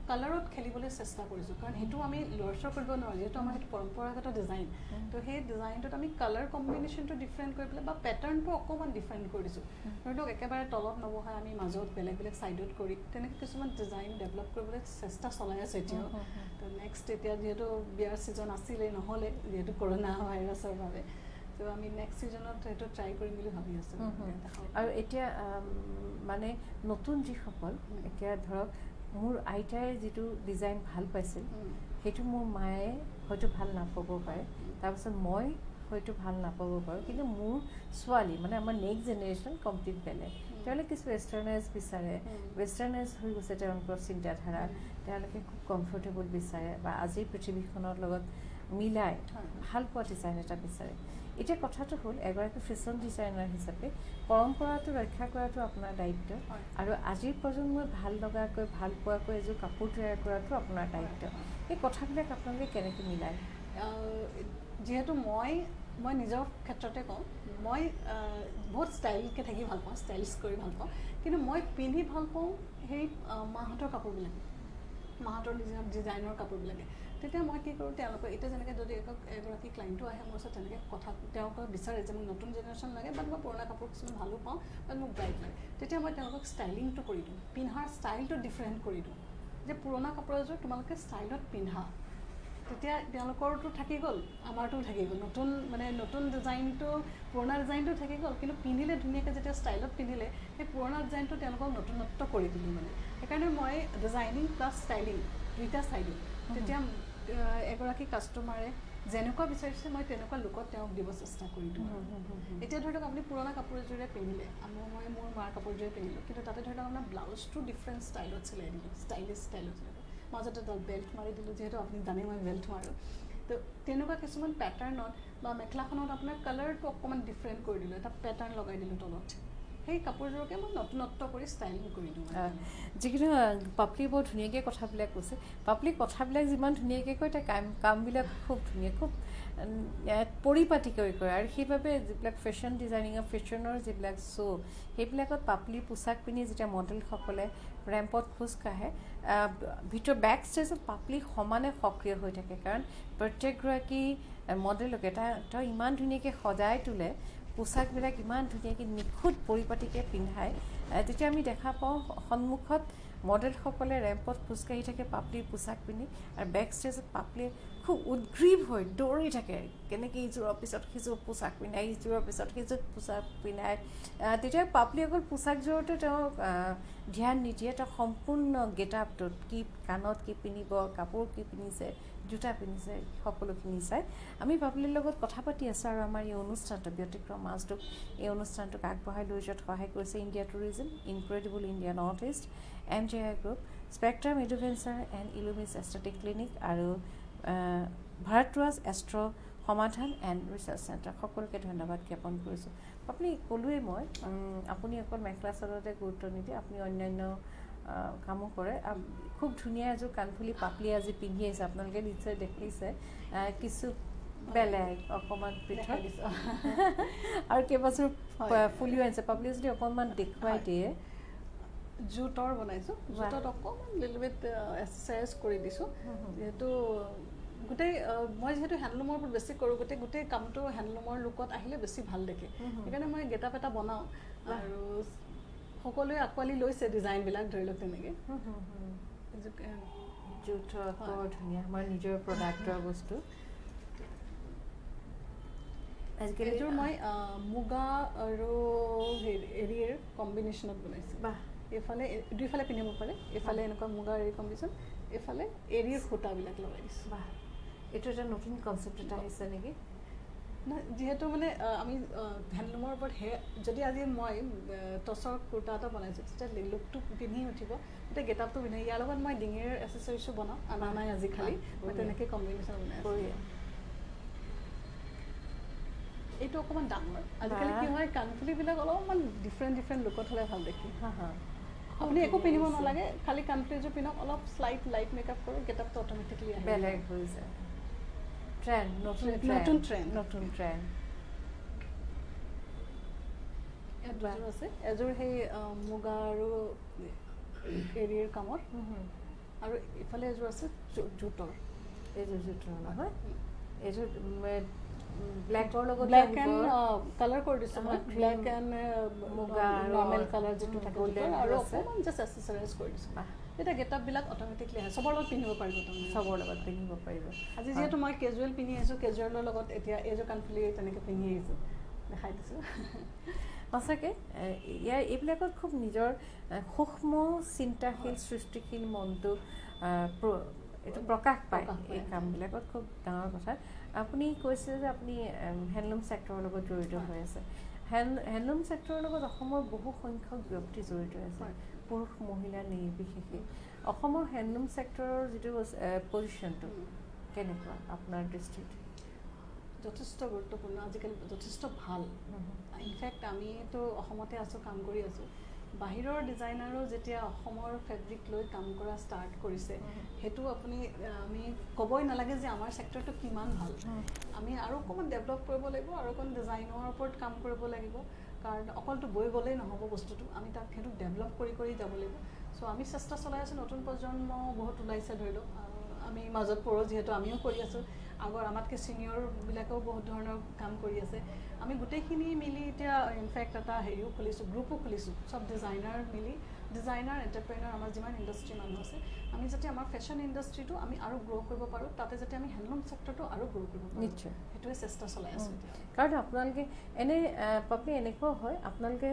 কালাৰত খেলিবলৈ চেষ্টা কৰিছোঁ, কাৰণ সেইটো আমি লৰচৰ কৰিব নোৱাৰোঁ, যিহেতু আমাৰ সেইটো পৰম্পৰাগত ডিজাইন। তো সেই ডিজাইনটোত আমি কালাৰ কম্বিনেশ্যনটো ডিফাৰেণ্ট কৰি পেলাই বা পেটাৰ্ণটো অকণমান ডিফাৰেণ্ট কৰিছোঁ। ধৰি লওক একেবাৰে তলত নবহাই আমি মাজত বেলেগ বেলেগ ছাইডত কৰি তেনেকৈ কিছুমান ডিজাইন ডেভেলপ কৰিবলৈ চেষ্টা চলাই আছোঁ এতিয়াও। তো নেক্সট এতিয়া যিহেতু বিয়াৰ ছিজন আছিলেই, নহ'লে যিহেতু কৰোণা ভাইৰাছৰ বাবে, তো আমি নেক্সট ছিজনত সেইটো ট্ৰাই কৰিম বুলি ভাবি আছোঁ। আৰু এতিয়া মানে নতুন যিসকল, এতিয়া ধৰক মোৰ আইতাই যিটো ডিজাইন ভাল পাইছিল সেইটো মোৰ মায়ে হয়তো ভাল নাপাব পাৰে, তাৰপিছত মই হয়তো ভাল নাপাব পাৰোঁ, কিন্তু মোৰ ছোৱালী মানে আমাৰ নেক্সট জেনেৰেশ্যন কমপ্লিট বেলেগ। তেওঁলোকে কিছু ৱেষ্টাৰ্ণাইজ বিচাৰে, ৱেষ্টাৰ্ণাইজ হৈ গৈছে তেওঁলোকৰ চিন্তাধাৰা, তেওঁলোকে খুব কমফৰ্টেবল বিচাৰে বা আজিৰ পৃথিৱীখনৰ লগত মিলাই ভাল পোৱা ডিজাইন এটা বিচাৰে। এতিয়া কথাটো হ'ল এগৰাকী ফেশ্বন ডিজাইনাৰ হিচাপে পৰম্পৰাটো ৰক্ষা কৰাটো আপোনাৰ দায়িত্ব, আৰু আজিৰ প্ৰজন্মই ভাল লগাকৈ ভাল পোৱাকৈ এযোৰ কাপোৰ তৈয়াৰ কৰাটো আপোনাৰ দায়িত্ব। এই কথাবিলাক আপোনালোকে কেনেকৈ মিলায়? যিহেতু মই নিজৰ ক্ষেত্ৰতে কওঁ, মই বহুত ষ্টাইলকৈ থাকি ভাল পাওঁ, ষ্টাইলিছ কৰি ভাল পাওঁ, কিন্তু মই পিন্ধি ভাল পাওঁ সেই মাহঁতৰ কাপোৰবিলাকে, মাহঁতৰ ডিজাইনৰ কাপোৰবিলাকে। তেতিয়া মই কি কৰোঁ, তেওঁলোকৰ এতিয়া যেনেকৈ যদি এগৰাকী ক্লাইণ্টো আহে মোৰ ওচৰত, তেনেকৈ কথা তেওঁলোকে বিচাৰে যে মোক নতুন জেনেৰেশ্যন লাগে, বাট মই পুৰণা কাপোৰ কিছুমান ভালো পাওঁ, বাট মোক ব্ৰাইট লাগে, তেতিয়া মই তেওঁলোকক ষ্টাইলিংটো কৰি দিওঁ, পিন্ধাৰ ষ্টাইলটো ডিফাৰেণ্ট কৰি দিওঁ, যে পুৰণা কাপোৰ এযোৰ তোমালোকে ষ্টাইলত পিন্ধা। তেতিয়া তেওঁলোকৰটো থাকি গ'ল, আমাৰটোও থাকি গ'ল, নতুন ডিজাইনটো পুৰণা ডিজাইনটো থাকি গ'ল, কিন্তু পিন্ধিলে ধুনীয়াকৈ যেতিয়া ষ্টাইলত পিন্ধিলে সেই পুৰণা ডিজাইনটো তেওঁলোকক নতুনত্ব কৰি দিলোঁ। সেইকাৰণে মই ডিজাইনিং প্লাছ ষ্টাইলিং দুইটা চাই দিওঁ। তেতিয়া এগৰাকী কাষ্টমাৰে যেনেকুৱা বিচাৰিছে মই তেনেকুৱা লুকত তেওঁক দিব চেষ্টা কৰি দিওঁ। এতিয়া ধৰি লওক আপুনি পুৰণা কাপোৰ এযোৰে পিন্ধিলে, মই মোৰ মাৰ কাপোৰযোৰে পিন্ধিলোঁ, কিন্তু তাতে ধৰি লওক আপোনাৰ ব্লাউজটো ডিফাৰেণ্ট ষ্টাইলত চিলাই দিলোঁ, ষ্টাইলিছ ষ্টাইলত চিলাই দিলোঁ, মাজতে এডাল বেল্ট মাৰি দিলোঁ, যিহেতু আপুনি জানে মই বেল্ট মাৰোঁ। তো তেনেকুৱা কিছুমান পেটাৰ্ণত বা মেখেলাখনত আপোনাৰ কালাৰটো অকণমান ডিফাৰেণ্ট কৰি দিলোঁ, এটা পেটাৰ্ণ লগাই দিলোঁ তলত, সেই কাপোৰযোৰকে মই নতুনত্ব কৰি ষ্টাইলিং কৰি দিওঁ। যিখিনি পাপলি বৰ ধুনীয়াকৈ কথাবিলাক কৈছে, পাপলি কথাবিলাক যিমান ধুনীয়াকৈ কয় তাৰ কামবিলাক খুব ধুনীয়া, খুব পৰিপাটিকৈ কৰে, আৰু সেইবাবে যিবিলাক ফেশ্বন ডিজাইনিঙৰ ফেশ্বনৰ যিবিলাক শ্ব' সেইবিলাকত পাপলিৰ পোচাক পিন্ধি যেতিয়া মডেলসকলে ৰেম্পত খোজ কাঢ়ে, বেক ষ্টেজত পাপলি সমানে সক্ৰিয় হৈ থাকে, কাৰণ প্ৰত্যেকগৰাকী মডেলকে তেওঁ ইমান ধুনীয়াকৈ সজাই তোলে, পোচাকবিলাক ইমান ধুনীয়াকৈ নিখুঁত পৰিপাটিকৈ পিন্ধায়, তেতিয়া আমি দেখা পাওঁ সন্মুখত মডেলসকলে ৰেম্পত খোজকাঢ়ি থাকে পাপলিৰ পোচাক পিন্ধি, আৰু বেক ষ্টেজত পাপলিয়ে খুব উদ্গ্ৰীৱ হৈ দৌৰি থাকে, কেনেকৈ ইযোৰৰ পিছত সিযোৰ পোচাক পিন্ধাই, ইযোৰৰ পিছত সিযোৰ পোচাক পিন্ধাই। তেতিয়া পাপলি অকল পোচাকযোৰতে তেওঁক ধ্যান নিদিয়ে, তেওঁ সম্পূৰ্ণ গেট আপটোত কি কাণত কি পিন্ধিব, কাপোৰ কি পিন্ধিছে, জোতা পিন্ধিছে, সকলোখিনি চাই আমি পাপলিৰ লগত কথা পাতি আছোঁ। আৰু আমাৰ এই অনুষ্ঠানটো ব্যতিক্ৰম মাজদুক, এই অনুষ্ঠানটোক আগবঢ়াই লৈ যোৱাত সহায় কৰিছে India tourism, incredible India north east, MJI group, spectrum adventure and Illumis aesthetic clinic, আৰু Bharadwaj astro Samadhan and research centre, সকলোকে ধন্যবাদ জ্ঞাপন কৰিছোঁ। আপুনি ক'লোৱেই মই, আপুনি অকল মেখেলা চাদৰতে গুৰুত্ব নিদিয়ে, আপুনি অন্যান্য কামো কৰে। খুব ধুনীয়া এযোৰ কাণফুলি পাপলি আজি পিন্ধি আহিছে, আপোনালোকে নিশ্চয় দেখিছে, কিছু বেলেগ অকণমান পৃথক আৰু কেইবাযোৰ ফুলিও আনিছে, পাপলি যদি অকণমান দেখুৱাই দিয়ে। জুটৰ বনাইছোঁ, জুটত অকণমান লিটল বিট এক্সাৰচাইজ কৰি দিছোঁ, যিহেতু গোটেই মই যিহেতু হেণ্ডলুমৰ ওপৰত বেছি কৰোঁ, গোটেই কামটো হেণ্ডলুমৰ লুকত আহিলে বেছি ভাল দেখে, সেইকাৰণে মই গেট আপ এটা বনাওঁ, আৰু সকলোৱে আঁকোৱালি লৈছে ডিজাইনবিলাক, ধৰি লওক তেনেকৈ। জুটৰ বৰ ধুনীয়া, আমাৰ নিজৰ প্ৰডাক্টৰ বস্তু। আজিকালি এইযোৰ মই মুগা আৰু এৰীৰ কম্বিনেশ্যনত বনাইছোঁ। এইফালে দুইফালে পিন্ধিব পাৰে, এইফালে এনেকুৱা মুগা এৰী কম্বিনেশ্যন, এইফালে এৰীৰ সূতাবিলাক লগাই দিছোঁ বাহ এইটো এটা নতুন কনচেপ্ট এটা আহিছে নেকি নহয় যিহেতু মানে আমি হেণ্ডলুমৰ ওপৰত যদি আজি মই টচৰ কুৰ্তা এটা বনাইছোঁ তেতিয়া লুকটো পিন্ধি উঠিব তেতিয়া গেটআপটো পিন্ধি ইয়াৰ লগত মই ডিঙিৰ এচেচৰিজো বনাওঁ অনা নাই আজি খালি মই তেনেকৈ কম্বিনেশ্যন বনাই এইটো অকণমান ডাঙৰ আজিকালি কি হয় কাণফুলিবিলাক অলপমান ডিফাৰেণ্ট লুকত হ'লে ভাল দেখি আপুনি একো পিন্ধিব নালাগে খালি কাণফুলিযোৰ পিন্ধক অলপ স্লাইট লাইট মেকআপ কৰক গেটআপটো অট'মেটিকলি আহে বেলেগ হৈ যায় ট্ৰেণ্ড নতুন ট্ৰেণ্ড দুযোৰ আছে এযোৰ সেই মুগা আৰু এৰীৰ কামত আৰু ইফালে এযোৰ আছে জোতৰ এইযোৰ জোতৰ নহয় এইযোৰ ব্লেকৰ লগত ব্লেক এণ্ড কালাৰ কৰি দিছোঁ মই ব্লেক এণ্ড মুগা নৰ্মেল কালাৰ যিটো থাকে আৰু অকণমান জাষ্ট এচেচৰাইজ কৰি দিছোঁ এতিয়া গেটআপবিলাক অট'মেটিকলি আহে চবৰ লগত পিন্ধিব পাৰিব তাৰমানে চবৰ লগত পিন্ধিব পাৰিব আজি যিহেতু মই কেজুৱেল পিন্ধি আহিছোঁ কেজুৱেলৰ লগত এতিয়া এইযোৰ কাণফুলি তেনেকৈ পিন্ধি আহিছোঁ দেখাই দিছোঁ সঁচাকৈ ইয়াৰ এইবিলাকত খুব নিজৰ সূক্ষ্ম চিন্তাশীল সৃষ্টিশীল মনটো এইটো প্ৰকাশ পায় এই কামবিলাকত খুব ডাঙৰ কথা আপুনি কৈছে যে আপুনি হেণ্ডলুম ছেক্টৰৰ লগত জড়িত হৈ আছে হেণ্ডলুম ছেক্টৰৰ লগত অসমৰ বহু সংখ্যক ব্যক্তি জড়িত আছে পুৰুষ মহিলা নিৰ্বিশেষে অসমৰ হেণ্ডলুম ছেক্টৰৰ যিটো পজিশ্যনটো কেনেকুৱা আপোনাৰ দৃষ্টিত যথেষ্ট গুৰুত্বপূৰ্ণ আজিকালি যথেষ্ট ভাল ইনফেক্ট আমিতো অসমতে আছোঁ কাম কৰি আছোঁ বাহিৰৰ ডিজাইনাৰো যেতিয়া অসমৰ ফেব্ৰিক লৈ কাম কৰা ষ্টাৰ্ট কৰিছে সেইটো আপুনি আমি ক'বই নালাগে যে আমাৰ ছেক্টৰটো কিমান ভাল আমি আৰু অকণমান ডেভেলপ কৰিব লাগিব আৰু অকণ ডিজাইনৰ ওপৰত কাম কৰিব লাগিব কাৰণ অকলটো বৈ গ'লেই নহ'ব বস্তুটো আমি তাক সেইটো ডেভেলপ কৰি যাব লাগিব চ' আমি চেষ্টা চলাই আছোঁ নতুন প্ৰজন্ম বহুত ওলাইছে ধৰি লওক আমি মাজত পৰোঁ যিহেতু আমিও কৰি আছোঁ আগৰ আমাতকৈ ছিনিয়ৰবিলাকেও বহুত ধৰণৰ কাম কৰি আছে আমি গোটেইখিনি মিলি এতিয়া ইনফেক্ট এটা হেৰিও খুলিছোঁ গ্ৰুপো খুলিছোঁ চব ডিজাইনাৰ মিলি ডিজাইনাৰ এণ্টাৰপ্ৰেনাৰ আমাৰ যিমান ইণ্ডাষ্ট্ৰী মানুহ আছে আমি যাতে আমাৰ ফেশ্বন ইণ্ডাষ্ট্ৰিটো আমি আৰু গ্ৰ' কৰিব পাৰোঁ তাতে যাতে আমি হেণ্ডলুম ছেক্টৰটো আৰু গ্ৰ' কৰিব পাৰোঁ নিশ্চয় সেইটোৱে চেষ্টা চলাই আছোঁ এতিয়া কাৰণ আপোনালোকে এনেই পাপি এনেকুৱাও হয় আপোনালোকে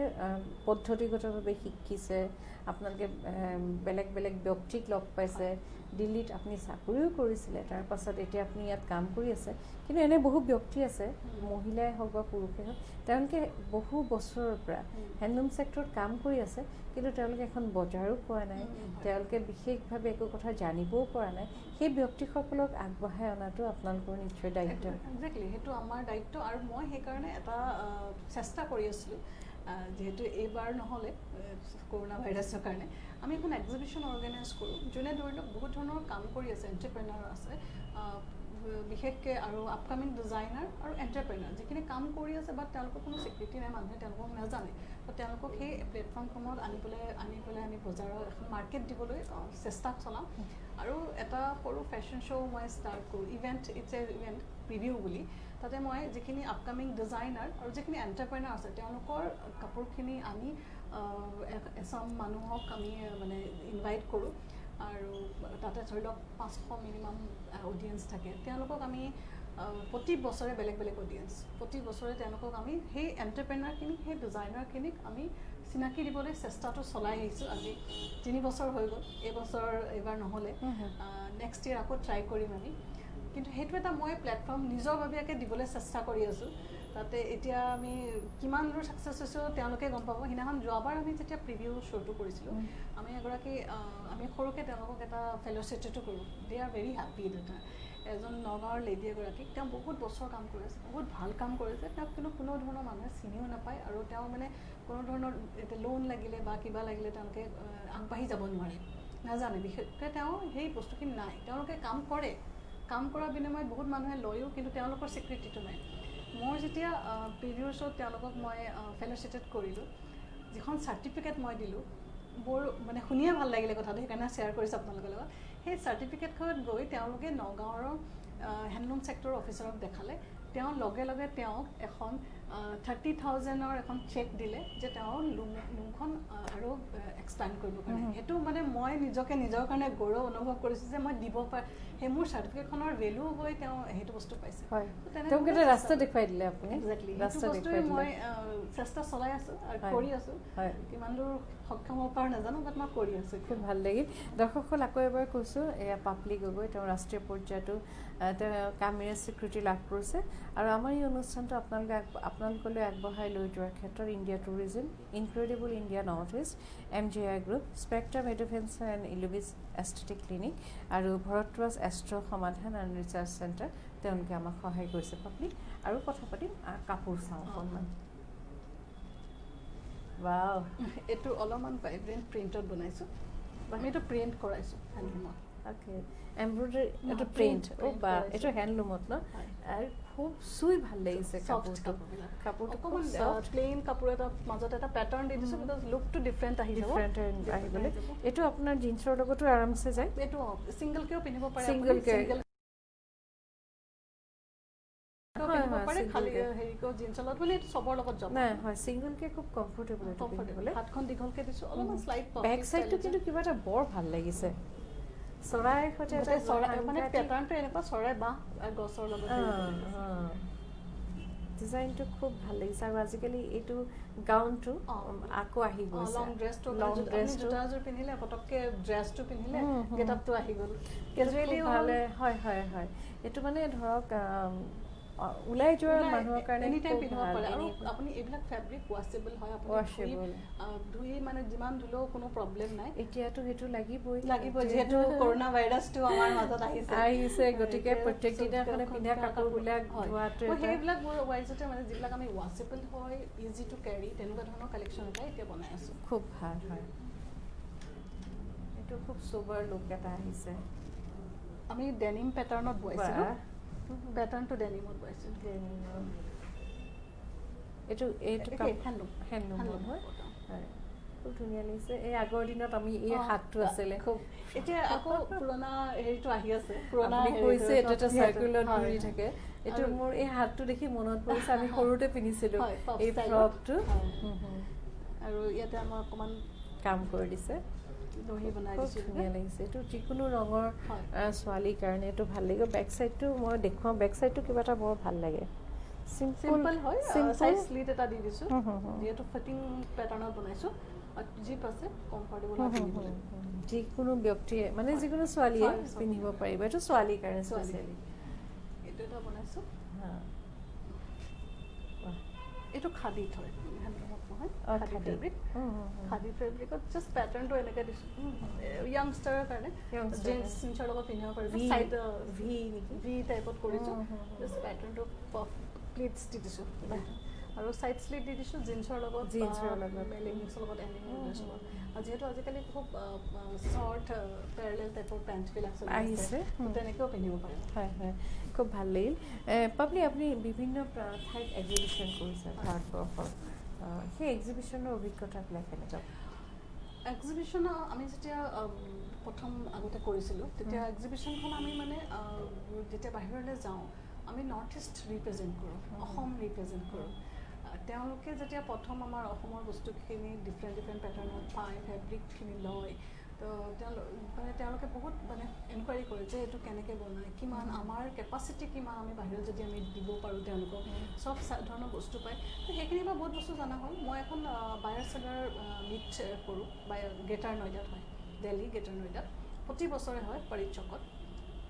পদ্ধতিগতভাৱে শিকিছে আপোনালোকে বেলেগ বেলেগ ব্যক্তিক লগ পাইছে দিল্লীত আপুনি চাকৰিও কৰিছিলে তাৰপাছত এতিয়া আপুনি ইয়াত কাম কৰি আছে কিন্তু এনে বহু ব্যক্তি আছে মহিলাই হওক বা পুৰুষেই হওক তেওঁলোকে বহু বছৰৰ পৰা হেণ্ডলুম ছেক্টৰত কাম কৰি আছে কিন্তু তেওঁলোকে এখন বজাৰো পোৱা নাই তেওঁলোকে বিশেষভাৱে একো কথা জানিবও পৰা নাই সেই ব্যক্তিসকলক আগবঢ়াই অনাটো আপোনালোকৰ নিশ্চয় দায়িত্ব একজেক্টলি সেইটো আমাৰ দায়িত্ব আৰু মই সেইকাৰণে এটা চেষ্টা কৰি আছিলোঁ যিহেতু এইবাৰ নহ'লে কৰোণা ভাইৰাছৰ কাৰণে আমি এখন এক্সিবিশ্যন অৰ্গেনাইজ কৰোঁ যোনে ধৰি লওক বহুত ধৰণৰ কাম কৰি আছে এণ্টাৰপ্ৰেনাৰ আছে বিশেষকৈ আৰু আপকামিং ডিজাইনাৰ আৰু এণ্টাৰপ্ৰেনাৰ যিখিনি কাম কৰি আছে বাট তেওঁলোকৰ কোনো স্বীকৃতি নাই মানুহে তেওঁলোকক নাজানে তো তেওঁলোকক সেই প্লেটফৰ্মসমূহত আনি পেলাই আমি বজাৰৰ এখন মাৰ্কেট দিবলৈ চেষ্টা চলাম আৰু এটা সৰু ফেশ্বন শ্ব' মই ষ্টাৰ্ট কৰোঁ event it's a event preview বুলি তাতে মই যিখিনি আপকামিং ডিজাইনাৰ আৰু যিখিনি এণ্টাৰপ্ৰেনাৰ আছে তেওঁলোকৰ কাপোৰখিনি আনি এচাম মানুহক আমি মানে ইনভাইট কৰোঁ আৰু তাতে ধৰি লওক 500 মিনিমাম অডিয়েঞ্চ থাকে তেওঁলোকক আমি প্ৰতি বছৰে বেলেগ বেলেগ অডিয়েঞ্চ প্ৰতি বছৰে তেওঁলোকক আমি সেই এণ্টাৰপ্ৰেনাৰখিনিক সেই ডিজাইনাৰখিনিক আমি চিনাকি দিবলৈ চেষ্টাটো চলাই আহিছোঁ আজি 3 বছৰ হৈ গ'ল এইবাৰ নহ'লে নেক্সট ইয়েৰ আকৌ ট্ৰাই কৰিম আমি কিন্তু সেইটো এটা মই প্লেটফৰ্ম নিজৰভাৱীয়াকৈ দিবলৈ চেষ্টা কৰি আছোঁ তাতে এতিয়া আমি কিমান দূৰ ছাকচেছ হৈছোঁ তেওঁলোকে গম পাব সিদিনাখন যোৱাবাৰ আমি যেতিয়া প্ৰিভিউ শ্ব'টো কৰিছিলোঁ আমি এগৰাকী আমি সৰুকৈ তেওঁলোকক এটা ফেল'শ্বিপটো কৰোঁ দে আৰ ভেৰি হেপ্পি দাদা এজন নগাঁৱৰ লেডি এগৰাকীক তেওঁ বহুত বছৰ কাম কৰি আছে বহুত ভাল কাম কৰিছে তেওঁক কিন্তু কোনো ধৰণৰ মানুহে চিনিও নাপায় আৰু তেওঁ মানে কোনো ধৰণৰ এতিয়া লোন লাগিলে বা কিবা লাগিলে তেওঁলোকে আগবাঢ়ি যাব নোৱাৰে নাজানে বিশেষকৈ তেওঁ সেই বস্তুখিনি নাই তেওঁলোকে কাম কৰাৰ বিনিময়ত বহুত মানুহে লয়ও কিন্তু তেওঁলোকৰ স্বীকৃতিটো নাই মই যেতিয়া প্ৰিভিউ শ্ব'ত তেওঁলোকক মই ফেল'শ্বিপেট কৰিলোঁ যিখন চাৰ্টিফিকেট মই দিলোঁ বৰ মানে শুনিয়ে ভাল লাগিলে কথাটো সেইকাৰণে শ্বেয়াৰ কৰিছোঁ আপোনালোকৰ লগত সেই চাৰ্টিফিকেটখনত গৈ তেওঁলোকে নগাঁৱৰ হেণ্ডলুম ছেক্টৰৰ অফিচাৰক দেখালে তেওঁ লগে লগে তেওঁক এখন 30,000ৰ এখন চেক দিলে যে তেওঁৰ লোনখন আৰু এক্সপেণ্ড কৰিব কাৰণে সেইটো মানে মই নিজকে নিজৰ কাৰণে গৌৰৱ অনুভৱ কৰিছোঁ যে মই দিব পাৰোঁ সেই মোৰ চাৰ্টিফিকেটখনৰ ভেলু হৈ তেওঁ সেইটো বস্তু পাইছে তেওঁক এটা ৰাস্তা দেখুৱাই দিলে আপুনি এক্সেক্টলি সেইটো বস্তুৱে মই চেষ্টা চলাই আছোঁ আৰু কৰি আছোঁ কিমান দূৰ সক্ষম হ'ব পাৰোঁ নাজানো বাট মই কৰি আছোঁ খুব ভাল লাগিল দৰ্শকসকল আকৌ এবাৰ কৈছোঁ এয়া পাপলি গগৈ তেওঁ ৰাষ্ট্ৰীয় পৰ্যায়তো তেওঁ কামেৰে স্বীকৃতি লাভ কৰিছে আৰু আমাৰ এই অনুষ্ঠানটো আপোনালোকলৈ আগবঢ়াই লৈ যোৱাৰ ক্ষেত্ৰত India tourism incredible India north east MJI group spectrum adventure and Illumis aesthetic clinic আৰু Bharadwaj astro Samadhan and research centre তেওঁলোকে আমাক সহায় কৰিছে পাপলি আৰু কথা পাতিম কাপোৰ চাওঁ অকণমান ৱাও এইটো অলপমান ভাইব্ৰেণ্ট প্ৰিণ্টত বনাইছোঁ আমি এইটো প্ৰিণ্ট কৰাইছোঁ হেণ্ডলুমত অ'কে এমব্ৰইডাৰী এইটো প্ৰিণ্ট বা এইটো হেণ্ডলুমত ন আৰু খুব চুই ভাল লাগিছে কাপোৰটো অকণমান প্লেইন কাপোৰ এটা মাজত এটা পেটাৰ্ণ দি দিছোঁ বিকজ লুকটো ডিফাৰেণ্ট আহি যাব আহিবলৈ এইটো আপোনাৰ জিন্সৰ লগতো আৰামছে যায় এইটো ছিংগলকেও পিন্ধিব পাৰে ছিংগলকে খালি হেৰিকো জিন্সৰ লগত মানে এইটো চবৰ লগত যাব নাই হয় ছিংগলকে খুব কমফৰ্টেবল এইটো পিন্ধিবলৈ হাতখন দীঘলকে দিছোঁ অলপমান শ্লাইড বেক চাইডটো কিন্তু কিবা এটা বৰ ভাল লাগিছে চৰাই সৈতে এটা চৰাই মানে পেটাৰ্ণটো এনেকুৱা চৰাই বাঁহ গছৰ লগত ডিজাইনটো খুব ভাল লাগিছে আৰু আজিকালি এইটো গাউনটো আকৌ আহি গৈছে লং ড্ৰেছটো জোতাযোৰ পিন্ধিলে পটককৈ ড্ৰেছটো পিন্ধিলে গেটআপটো আহি গ'ল কেজুৱেলি হ'লে হয় হয় হয় এইটো মানে ধৰক ওলাই যোৱা মানুহৰ কাৰণে এনি টাইম পিন্ধিব পাৰে আৰু আপুনি এইবিলাক ফেব্ৰিক ৱাশ্বেবল হয় আপুনি ধুই মানে যিমান ধুলেও কোনো প্ৰব্লেম নাই এতিয়াতো সেইটো লাগিবই যিহেতু কৰোণা ভাইৰাছটো আমাৰ মাজত আহিছে গতিকে প্ৰত্যেক দিনাখনে পিন্ধা কাপোৰবিলাক ধোৱাটো সেইবিলাক মোৰ ৱাইজতে মানে যিবিলাক আমি ৱাশ্বেবল হয় ইজি টু কেৰি তেনেকুৱা ধৰণৰ কালেকশ্যন এটা এতিয়া বনাই আছোঁ খুব ভাল হয় এইটো খুব চুপাৰ লুক এটা আহিছে আমি ডেনিম পেটাৰ্ণত বৈছিলোঁ পেটাৰ্ণটো ডেনিমত বৈছোঁ এইটো হেণ্ডলুম হয় খুব ধুনীয়া লাগিছে এই আগৰ দিনত আমি এই হাতটো আছিলে খুব এতিয়া আকৌ পুৰণা হেৰিটো আহি আছে পুৰণা কৈছে এইটো এটা চাৰ্কুলাৰ ঘূৰি থাকে এইটো মোৰ এই হাতটো দেখি মনত পৰিছে আমি সৰুতে পিন্ধিছিলোঁ এই ফ্ৰকটো আৰু ইয়াতে আমাৰ অকণমান কাম কৰি দিছে দহি বনাই দিছোঁ ধুনীয়া লাগিছে এইটো যিকোনো ৰঙৰ ছোৱালীৰ কাৰণে এইটো ভাল লাগিব বেক চাইডটো মই দেখুৱাওঁ বেক চাইডটো কিবা এটা বৰ ভাল লাগে চিম্পল হয় চাইড স্লিট এটা দি দিছোঁ যিহেতু ফিটিং পেটাৰ্ণত বনাইছোঁ জিপ আছে কমফৰ্টেবল হয় পিন্ধিবলৈ যিকোনো ব্যক্তিয়ে মানে যিকোনো ছোৱালীয়ে পিন্ধিব পাৰিব এইটো ছোৱালীৰ কাৰণে স্পেচিয়েলি এইটো এটা বনাইছোঁ এইটো খাদীত হয় খাদী ফেব্ৰিকত জাষ্ট পেটাৰ্ণটো এনেকৈ দিছোঁ য়াংষ্টাৰৰ কাৰণে জিন্সৰ লগত পিন্ধিব পাৰিব চাইড ভি টাইপত কৰিছোঁ জাষ্ট পেটাৰ্ণটো প্লিটছ দি দিছোঁ আৰু চাইড স্লিট দি দিছোঁ জিন্সৰ লগত লেগিংছৰ লগত এনিমেলৰ লগত আৰু যিহেতু আজিকালি খুব শ্বৰ্ট পেৰেলেল টাইপৰ পেণ্টবিলাক আহিছে তেনেকৈও পিন্ধিব পাৰিব হয় হয় খুব ভাল লাগিল পাবলি আপুনি বিভিন্ন ঠাইত এক্সিবিশ্যন কৰিছে ভাৰতবৰ্ষৰ সেই এক্সিবিশ্যনৰ অভিজ্ঞতাবিলাক কেনেকুৱা এক্সিবিশ্যনৰ আমি যেতিয়া প্ৰথম আগতে কৰিছিলোঁ তেতিয়া এক্সিবিশ্যনখন আমি মানে যেতিয়া বাহিৰলৈ যাওঁ আমি নৰ্থ ইষ্ট ৰিপ্ৰেজেণ্ট কৰোঁ অসম ৰিপ্ৰেজেণ্ট কৰোঁ তেওঁলোকে যেতিয়া প্ৰথম আমাৰ অসমৰ বস্তুখিনি ডিফাৰেণ্ট পেটাৰ্ণত পায় ফেব্ৰিকখিনি লয় তো তেওঁলোকে বহুত মানে এনকুৱাৰী কৰে যে এইটো কেনেকৈ বনায় কিমান আমাৰ কেপাচিটি কিমান আমি বাহিৰত যদি আমি দিব পাৰোঁ তেওঁলোকক চব ধৰণৰ বস্তু পায় তো সেইখিনিৰ পৰা বহুত বস্তু জনা হ'ল মই এখন বায়াৰ চেলাৰ মিট কৰোঁ গ্ৰেটাৰ নয়ডাত হয় দিল্লী গ্ৰেটাৰ নয়ডাত প্ৰতি বছৰে হয় পৰীত চকত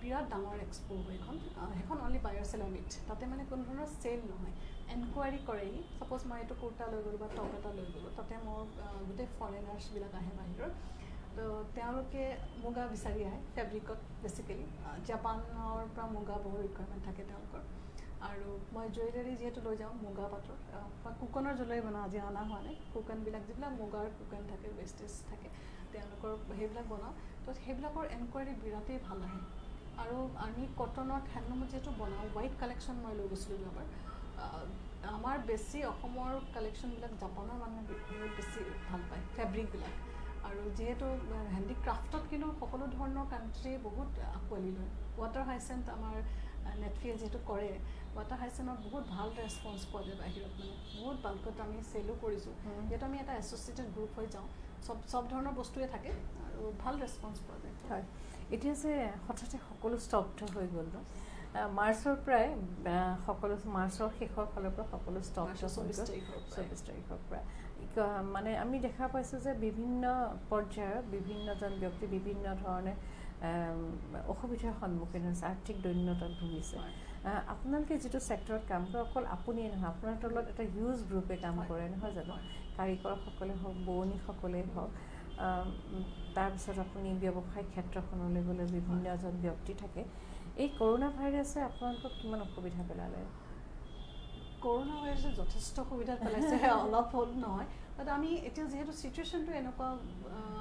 বিৰাট ডাঙৰ এক্সপো সেইখন অনলি বায়াৰ চেলাৰ মিট তাতে মানে কোনো ধৰণৰ চেল নহয় এনকুৱাৰী কৰেহি ছাপ'জ মই এইটো কুৰ্তা লৈ গ'লোঁ বা টপ এটা লৈ গ'লোঁ তাতে মোৰ গোটেই ফৰেনাৰ্ছবিলাক আহে বাহিৰৰ তো তেওঁলোকে মুগা বিচাৰি আহে ফেব্ৰিকত বেচিকেলি জাপানৰ পৰা মুগা বহুত ৰিকুৱাৰমেণ্ট থাকে তেওঁলোকৰ আৰু মই জুৱেলাৰী যিহেতু লৈ যাওঁ মুগা পাটৰ বা কুকনৰ জুৱেলাৰী বনাওঁ আজি অনা হোৱা নাই কুকনবিলাক যিবিলাক মুগাৰ কুকন থাকে ৱেষ্টেজ থাকে তেওঁলোকৰ সেইবিলাক বনাওঁ তো সেইবিলাকৰ এনকুৱাৰী বিৰাটেই ভাল আহে আৰু আমি কটনত হেণ্ডলুমত যিহেতু বনাওঁ হোৱাইট কালেকশ্যন মই লৈ গৈছিলোঁ যোৱাবাৰ আমাৰ বেছি অসমৰ কালেকশ্যনবিলাক জাপানৰ মানুহে বেছি ভাল পায় ফেব্ৰিকবিলাক আৰু যিহেতু হেণ্ডিক্ৰাফ্টত কিন্তু সকলো ধৰণৰ কাণ্ট্ৰিয়ে বহুত আঁকোৱালি লয় ৱাটাৰ হাইচেণ্ট আমাৰ নেটফিয়ে যিহেতু কৰে ৱাটাৰ হাইচেনত বহুত ভাল ৰেছপন্স পোৱা যায় বাহিৰত মানে বহুত বাল্কত আমি চেলো কৰিছোঁ যিহেতু আমি এটা এছ'চিয়েটেড গ্ৰুপ হৈ যাওঁ চব ধৰণৰ বস্তুৱে থাকে আৰু ভাল ৰেছপন্স পোৱা যায় হয় এতিয়া যে হঠাতে সকলো স্তব্ধ হৈ গ'ল ন মাৰ্চৰ পৰাই সকলো মাৰ্চৰ শেষৰ ফালৰ পৰা সকলো স্তব্ধ হৈ গ'ল 24 তাৰিখৰ পৰা মানে আমি দেখা পাইছোঁ যে বিভিন্ন পৰ্যায়ৰ বিভিন্নজন ব্যক্তি বিভিন্ন ধৰণে অসুবিধাৰ সন্মুখীন হৈছে আৰ্থিক দৈন্যতাত ভুগিছে আপোনালোকে যিটো ছেক্টৰত কাম কৰে অকল আপুনিয়ে নহয় আপোনাৰ তলত এটা হিউজ গ্ৰুপে কাম কৰে নহয় জানো কাৰিকৰসকলে হওক বোৱনীসকলেই হওক তাৰপিছত আপুনি ব্যৱসায়িক ক্ষেত্ৰখনলৈ গ'লে বিভিন্নজন ব্যক্তি থাকে এই কৰোণা ভাইৰাছে আপোনালোকক কিমান অসুবিধা পেলালে কৰোণা ভাইৰাছে যথেষ্ট সুবিধা পেলাইছে অলপ হ'ল নহয় বাট আমি এতিয়া যিহেতু চিটুৱেশ্যনটো এনেকুৱা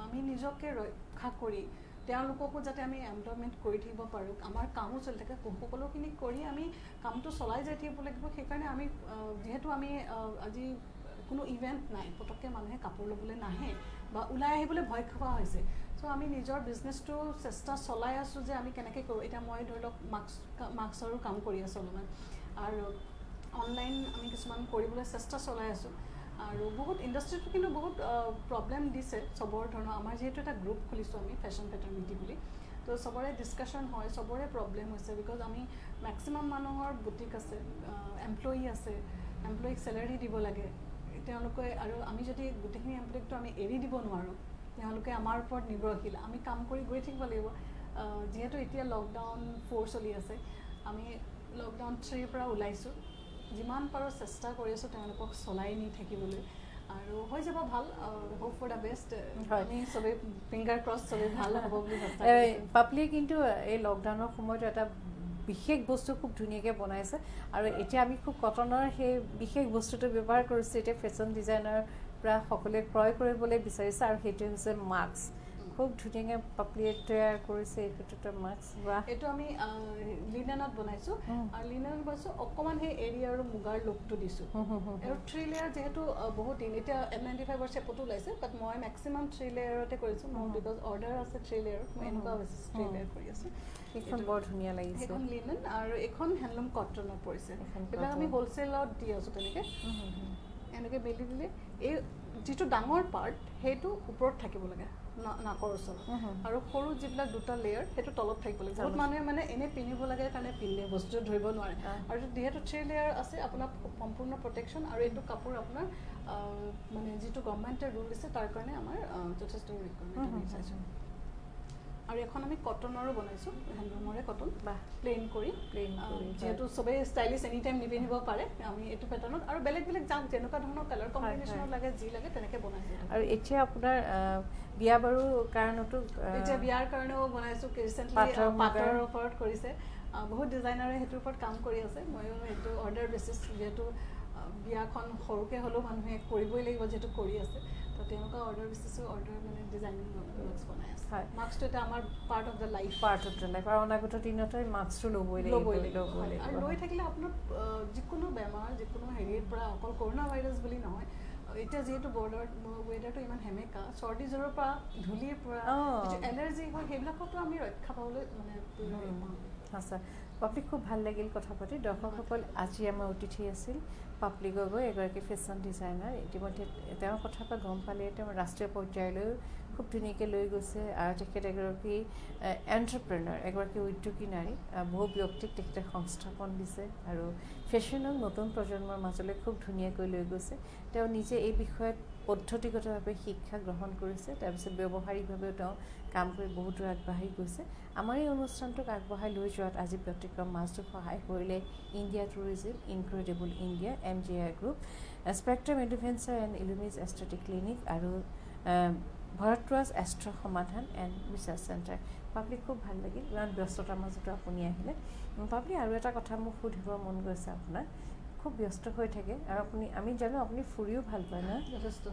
আমি নিজকে ৰক্ষা কৰি তেওঁলোককো যাতে আমি এমপ্লয়মেণ্ট কৰি থাকিব পাৰোঁ আমাৰ কামো চলি থাকে সকলোখিনি কৰি আমি কামটো চলাই যাই থাকিব লাগিব সেইকাৰণে আমি যিহেতু আমি আজি কোনো ইভেণ্ট নাই পটককৈ মানুহে কাপোৰ ল'বলৈ নাহে বা ওলাই আহিবলৈ ভয় খোৱা হৈছে চ' আমি নিজৰ বিজনেছটো চেষ্টা চলাই আছোঁ যে আমি কেনেকৈ কৰোঁ এতিয়া মই ধৰি লওক মাস্কৰো কাম কৰি আছোঁ অলপমান আৰু অনলাইন আমি কিছুমান কৰিবলৈ চেষ্টা চলাই আছোঁ আৰু বহুত ইণ্ডাষ্ট্ৰিটো কিন্তু বহুত প্ৰব্লেম দিছে চবৰ ধৰণৰ আমাৰ যিহেতু এটা গ্ৰুপ খুলিছোঁ আমি ফেশ্বন ফেটাৰ্নিটি বুলি তো চবৰে ডিছকাশ্যন হয় চবৰে প্ৰব্লেম হৈছে বিকজ আমি মেক্সিমাম মানুহৰ বুটিক আছে এমপ্লয়ী আছে এমপ্লয়ীক চেলাৰী দিব লাগে তেওঁলোকে আৰু আমি যদি গোটেইখিনি এমপ্লয়ীকটো আমি এৰি দিব নোৱাৰোঁ তেওঁলোকে আমাৰ ওপৰত নিৰ্ভৰশীল আমি কাম কৰি গৈ থাকিব লাগিব যিহেতু এতিয়া লকডাউন 4 চলি আছে আমি লকডাউন 3ৰ পৰা ওলাইছোঁ যিমান পাৰোঁ চেষ্টা কৰি আছোঁ তেওঁলোকক চলাই নি থাকিবলৈ আৰু হৈ যাব ভাল হোপ ফৰ দ্য বেষ্ট আমি চবেই ফিংগাৰ ক্ৰছ চবেই ভাল হ'ব বুলি পাপলিয়ে কিন্তু এই লকডাউনৰ সময়ত এটা বিশেষ বস্তু খুব ধুনীয়াকৈ বনাইছে আৰু এতিয়া আমি খুব কটনৰ সেই বিশেষ বস্তুটো ব্যৱহাৰ কৰিছোঁ এতিয়া ফেশ্বন ডিজাইনাৰ পৰা সকলোৱে ক্ৰয় কৰিবলৈ বিচাৰিছে আৰু সেইটোৱে হৈছে মাস্ক খুব ধুনীয়াকৈ পাপলিয়ে তৈয়াৰ কৰিছে এইটো মাস্ক বা এইটো আমি লিনেনত বনাইছোঁ আৰু লিনেনত বনাইছোঁ অকণমান সেই এৰী আৰু মুগাৰ লুকটো দিছোঁ আৰু 3 লেয়াৰ যিহেতু বহুত দিন এতিয়া N95ৰ চেপতো ওলাইছে বাট মই মেক্সিমাম 3 লেয়াৰতে কৰিছোঁ মোৰ বিকজ অৰ্ডাৰ আছে 3 লেয়াৰত মই এনেকুৱা হৈছে 3 লেয়াৰ কৰি আছোঁ এইখন বৰ ধুনীয়া লাগিছে এইখন লিনেন আৰু এইখন হেণ্ডলুম কটনত পৰিছে এইবিলাক আমি হ'লচেলত দি আছোঁ তেনেকৈ এনেকৈ মেলি দিলে এই যিটো ডাঙৰ পাৰ্ট সেইটো ওপৰত থাকিব লাগে নাকৰ ওচৰত আৰু সৰু যিবিলাক দুটা লেয়াৰ সেইটো তলত থাকিব লাগে বহুত মানুহে মানে এনেই পিন্ধিব লাগে কাৰণে পিন্ধে বস্তুটো ধৰিব নোৱাৰে আৰু যিহেতু 3 লেয়াৰ আছে আপোনাৰ সম্পূৰ্ণ প্ৰটেকশ্যন আৰু এইটো কাপোৰ আপোনাৰ মানে যিটো গভৰ্ণমেণ্টে ৰুল দিছে তাৰ কাৰণে আমাৰ যথেষ্ট ৰিকুৱাৰমেণ্ট আমি চাইছোঁ আৰু এখন আমি কটনৰো বনাইছোঁ হেণ্ডলুমৰে কটন বা প্লেইন কৰি যিহেতু চবেই ষ্টাইলিছ এনি টাইম নিপিন্ধিব পাৰে আমি এইটো পেটাৰ্ণত আৰু বেলেগ বেলেগ যাম যেনেকুৱা ধৰণৰ কালাৰ কম্বিনেশ্যনত লাগে যি লাগে তেনেকৈ বনাইছোঁ আৰু এতিয়া আপোনাৰ বিয়া বাৰু কাৰণতো এতিয়া বিয়াৰ কাৰণেও বনাইছোঁ ৰিচেণ্টলি পাটৰ ওপৰত কৰিছে বহুত ডিজাইনাৰে সেইটোৰ ওপৰত কাম কৰি আছে ময়ো সেইটো অৰ্ডাৰ বেচিছ যিহেতু বিয়াখন সৰুকৈ হ'লেও মানুহে কৰিবই লাগিব যিহেতু কৰি আছে তো তেনেকুৱা অৰ্ডাৰ বেচিছোঁ অৰ্ডাৰ মানে ডিজাইনিং মাস্ক বনাই আছে হয় মাস্কটো এটা আমাৰ পাৰ্ট অফ দ্য লাইফ আৰু অনাগত দিনতে মাস্কটো ল'বই লাগিব আৰু লৈ থাকিলে আপোনাৰ যিকোনো বেমাৰ যিকোনো হেৰিৰ পৰা অকল কৰোণা ভাইৰাছ বুলি নহয় এতিয়া যিহেতু ৱেডাৰটো ইমান সেমেকা চৰ্দি জ্বৰৰ পৰা ধূলিৰ পৰা যিটো এলাৰ্জি হয় সেইবিলাকতো আমি ৰক্ষা পাবলৈ মানে সঁচা পাপলি খুব ভাল লাগিল কথা পাতি দৰ্শকসকল আজি আমাৰ অতিথি আছিল পাপলি গগৈ এগৰাকী ফেশ্বন ডিজাইনাৰ ইতিমধ্যে তেওঁৰ কথাৰ পৰা গম পালে তেওঁ ৰাষ্ট্ৰীয় পৰ্যায়লৈও খুব ধুনীয়াকৈ লৈ গৈছে আৰু তেখেত এগৰাকী এণ্টাৰপ্ৰেনাৰ এগৰাকী উদ্যোগী নাৰী বহু ব্যক্তিক তেখেতে সংস্থাপন দিছে আৰু ফেশ্বনক নতুন প্ৰজন্মৰ মাজলৈ খুব ধুনীয়াকৈ লৈ গৈছে তেওঁ নিজে এই বিষয়ত পদ্ধতিগতভাৱে শিক্ষা গ্ৰহণ কৰিছে তাৰপিছত ব্যৱহাৰিকভাৱেও তেওঁ কাম কৰি বহুতো আগবাঢ়ি গৈছে আমাৰ এই অনুষ্ঠানটোক আগবঢ়াই লৈ যোৱাত আজি ব্যতিক্ৰম মাজদুক সহায় কৰিলে India tourism incredible India MGI group spectrum adventure and Illumis aesthetic clinic আৰু Bharadwaj astro Samadhan and research centre public খুব ভাল লাগিল ইমান ব্যস্ততাৰ মাজতো আপুনি আহিলে পাপলি আৰু এটা কথা মোক সুধিব মন গৈছে আপোনাৰ খুব ব্যস্ত হৈ থাকে আৰু আমি জানো আপুনি ফুৰিও ভাল পায় ন যথেষ্ট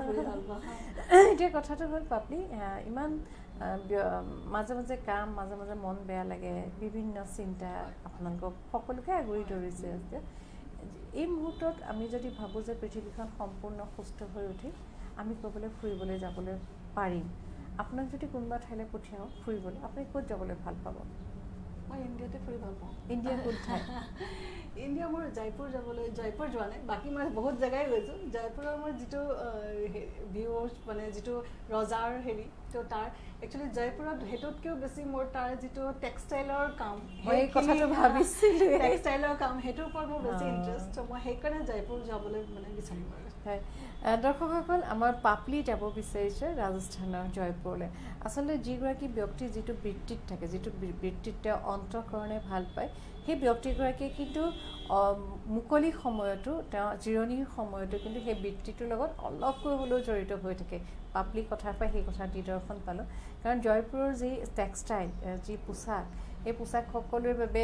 ফুৰি ভাল পাওঁ এতিয়া কথাটো হ'ল পাপলি ইমান মাজে মাজে কাম মাজে মাজে মন বেয়া লাগে বিভিন্ন চিন্তা আপোনালোকক সকলোকে আগুৰি ধৰিছে এই মুহূৰ্তত আমি যদি ভাবোঁ যে পৃথিৱীখন সম্পূৰ্ণ সুস্থ হৈ উঠি আমি ক'বলৈ ফুৰিবলৈ যাবলৈ পাৰিম আপোনাক যদি কোনোবা ঠাইলৈ পঠিয়াওঁ ফুৰিবলৈ আপুনি ক'ত যাবলৈ ভাল পাব মই ইণ্ডিয়াতে ফুৰি ভাল পাওঁ ইণ্ডিয়া কোন ঠাই ইণ্ডিয়া মোৰ জয়পুৰ যাবলৈ জয়পুৰ যোৱা নাই বাকী মই বহুত জেগাই গৈছোঁ জয়পুৰৰ মোৰ যিটো ভিউজ মানে যিটো ৰজাৰ হেৰি তো তাৰ একচুৱেলি জয়পুৰত সেইটোতকৈও বেছি মোৰ তাৰ যিটো টেক্সটাইলৰ কাম মই কথাটো ভাবিছিলোঁ টেক্সটাইলৰ কাম সেইটোৰ ওপৰত মোৰ বেছি ইণ্টাৰেষ্ট ত' মই সেইকাৰণে জয়পুৰ যাবলৈ মানে বিচাৰিম আৰু হয় দৰ্শকসকল আমাৰ পাপলি যাব বিচাৰিছে ৰাজস্থানৰ জয়পুৰলৈ আচলতে যিগৰাকী ব্যক্তি যিটো বৃত্তিত থাকে যিটো বৃত্তিত তেওঁ অন্তঃকৰণে ভাল পায় সেই ব্যক্তিগৰাকীয়ে কিন্তু মুকলি সময়তো তেওঁ জিৰণিৰ সময়তো কিন্তু সেই বৃত্তিটোৰ লগত অলপকৈ হ'লেও জড়িত হৈ থাকে পাপলি কথাৰ পৰা সেই কথা নিদৰ্শন পালোঁ কাৰণ জয়পুৰৰ যি টেক্সটাইল যি পোচাক এই পোচাক সকলোৰে বাবে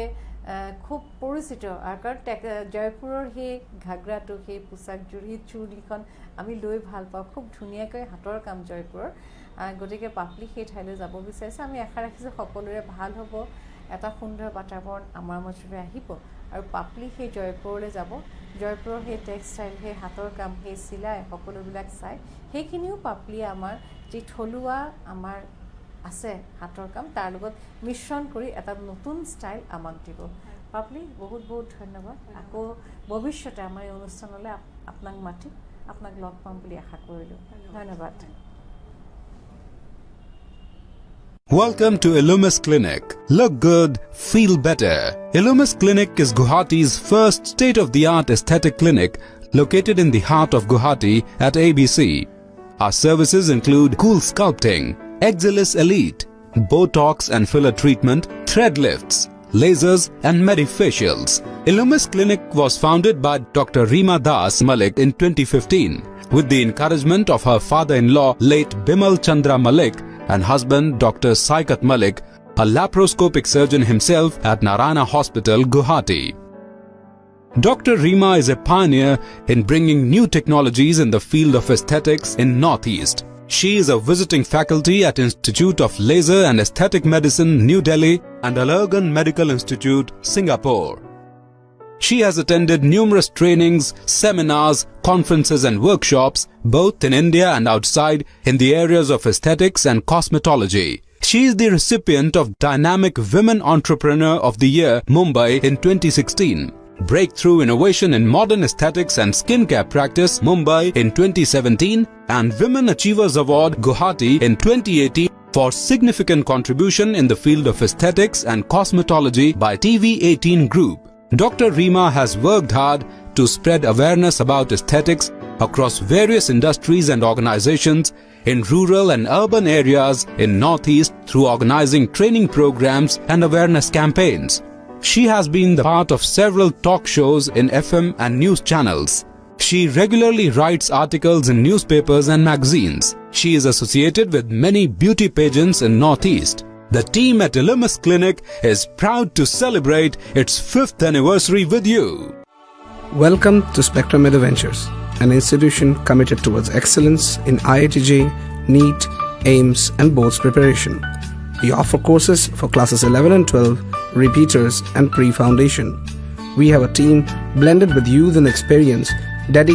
খুব পৰিচিত আৰু কাৰণ জয়পুৰৰ সেই ঘাগৰাটো সেই পোচাকযোৰ সেই চুৰিখন আমি লৈ ভাল পাওঁ খুব ধুনীয়াকৈ হাতৰ কাম জয়পুৰৰ গতিকে পাপলি সেই ঠাইলৈ যাব বিচাৰিছে আমি আশা ৰাখিছোঁ সকলোৰে ভাল হ'ব এটা সুন্দৰ বাতাবৰণ আমাৰ মাজলৈ আহিব আৰু পাপলি সেই জয়পুৰলৈ যাব জয়পুৰৰ সেই টেক্সটাইল সেই হাতৰ কাম সেই চিলাই সকলোবিলাক চাই সেইখিনিও পাপলিয়ে আমাৰ যি থলুৱা আমাৰ আছে হাতৰ কাম তাৰ লগত মিশ্ৰণ কৰি এটা নতুন ষ্টাইল আমাক দিব পাপলি বহুত বহুত ধন্যবাদ আকৌ ভৱিষ্যতে আমাৰ এই অনুষ্ঠানলৈ আপোনাক মাতি আপোনাক লগ পাম বুলি আশা কৰিলোঁ ধন্যবাদ Welcome to Illumis Clinic. Look good, feel better. Illumis Clinic is Guwahati's first state-of-the-art aesthetic clinic located in the heart of Guwahati at ABC. Our services include cool sculpting, Exilis Elite, Botox and filler treatment, thread lifts, lasers and medifacials. Illumis Clinic was founded by Dr. Reema Das Malik in 2015 with the encouragement of her father-in-law late Bimal Chandra Malik and husband Dr. Saikat Malik, a laparoscopic surgeon himself at Narayana Hospital, Guwahati. Dr. Reema is a pioneer in bringing new technologies in the field of aesthetics in Northeast. She is a visiting faculty at Institute of Laser and Aesthetic Medicine, New Delhi and Allergan Medical Institute, Singapore. She has attended numerous trainings, seminars, conferences and workshops, both in India and outside, in the areas of aesthetics and cosmetology. She is the recipient of Dynamic Women Entrepreneur of the Year, Mumbai in 2016. Breakthrough Innovation in Modern Aesthetics and Skincare Practice, Mumbai in 2017 and Women Achievers Award, Guwahati in 2018 for significant contribution in the field of aesthetics and cosmetology by TV18 Group. Dr. Reema has worked hard to spread awareness about aesthetics across various industries and organizations in rural and urban areas in Northeast through organizing training programs and awareness campaigns. She has been the part of several talk shows in FM and news channels. She regularly writes articles in newspapers and magazines. She is associated with many beauty pageants in Northeast. The team at Illumis Clinic is proud to celebrate its 5th anniversary with you. Welcome to Spectrum Ventures, an institution committed towards excellence in IITJ, NEET, AIMS and boards preparation. We offer courses for classes 11 and 12, repeaters and pre-foundation. We have a team blended with youth and experience dedicated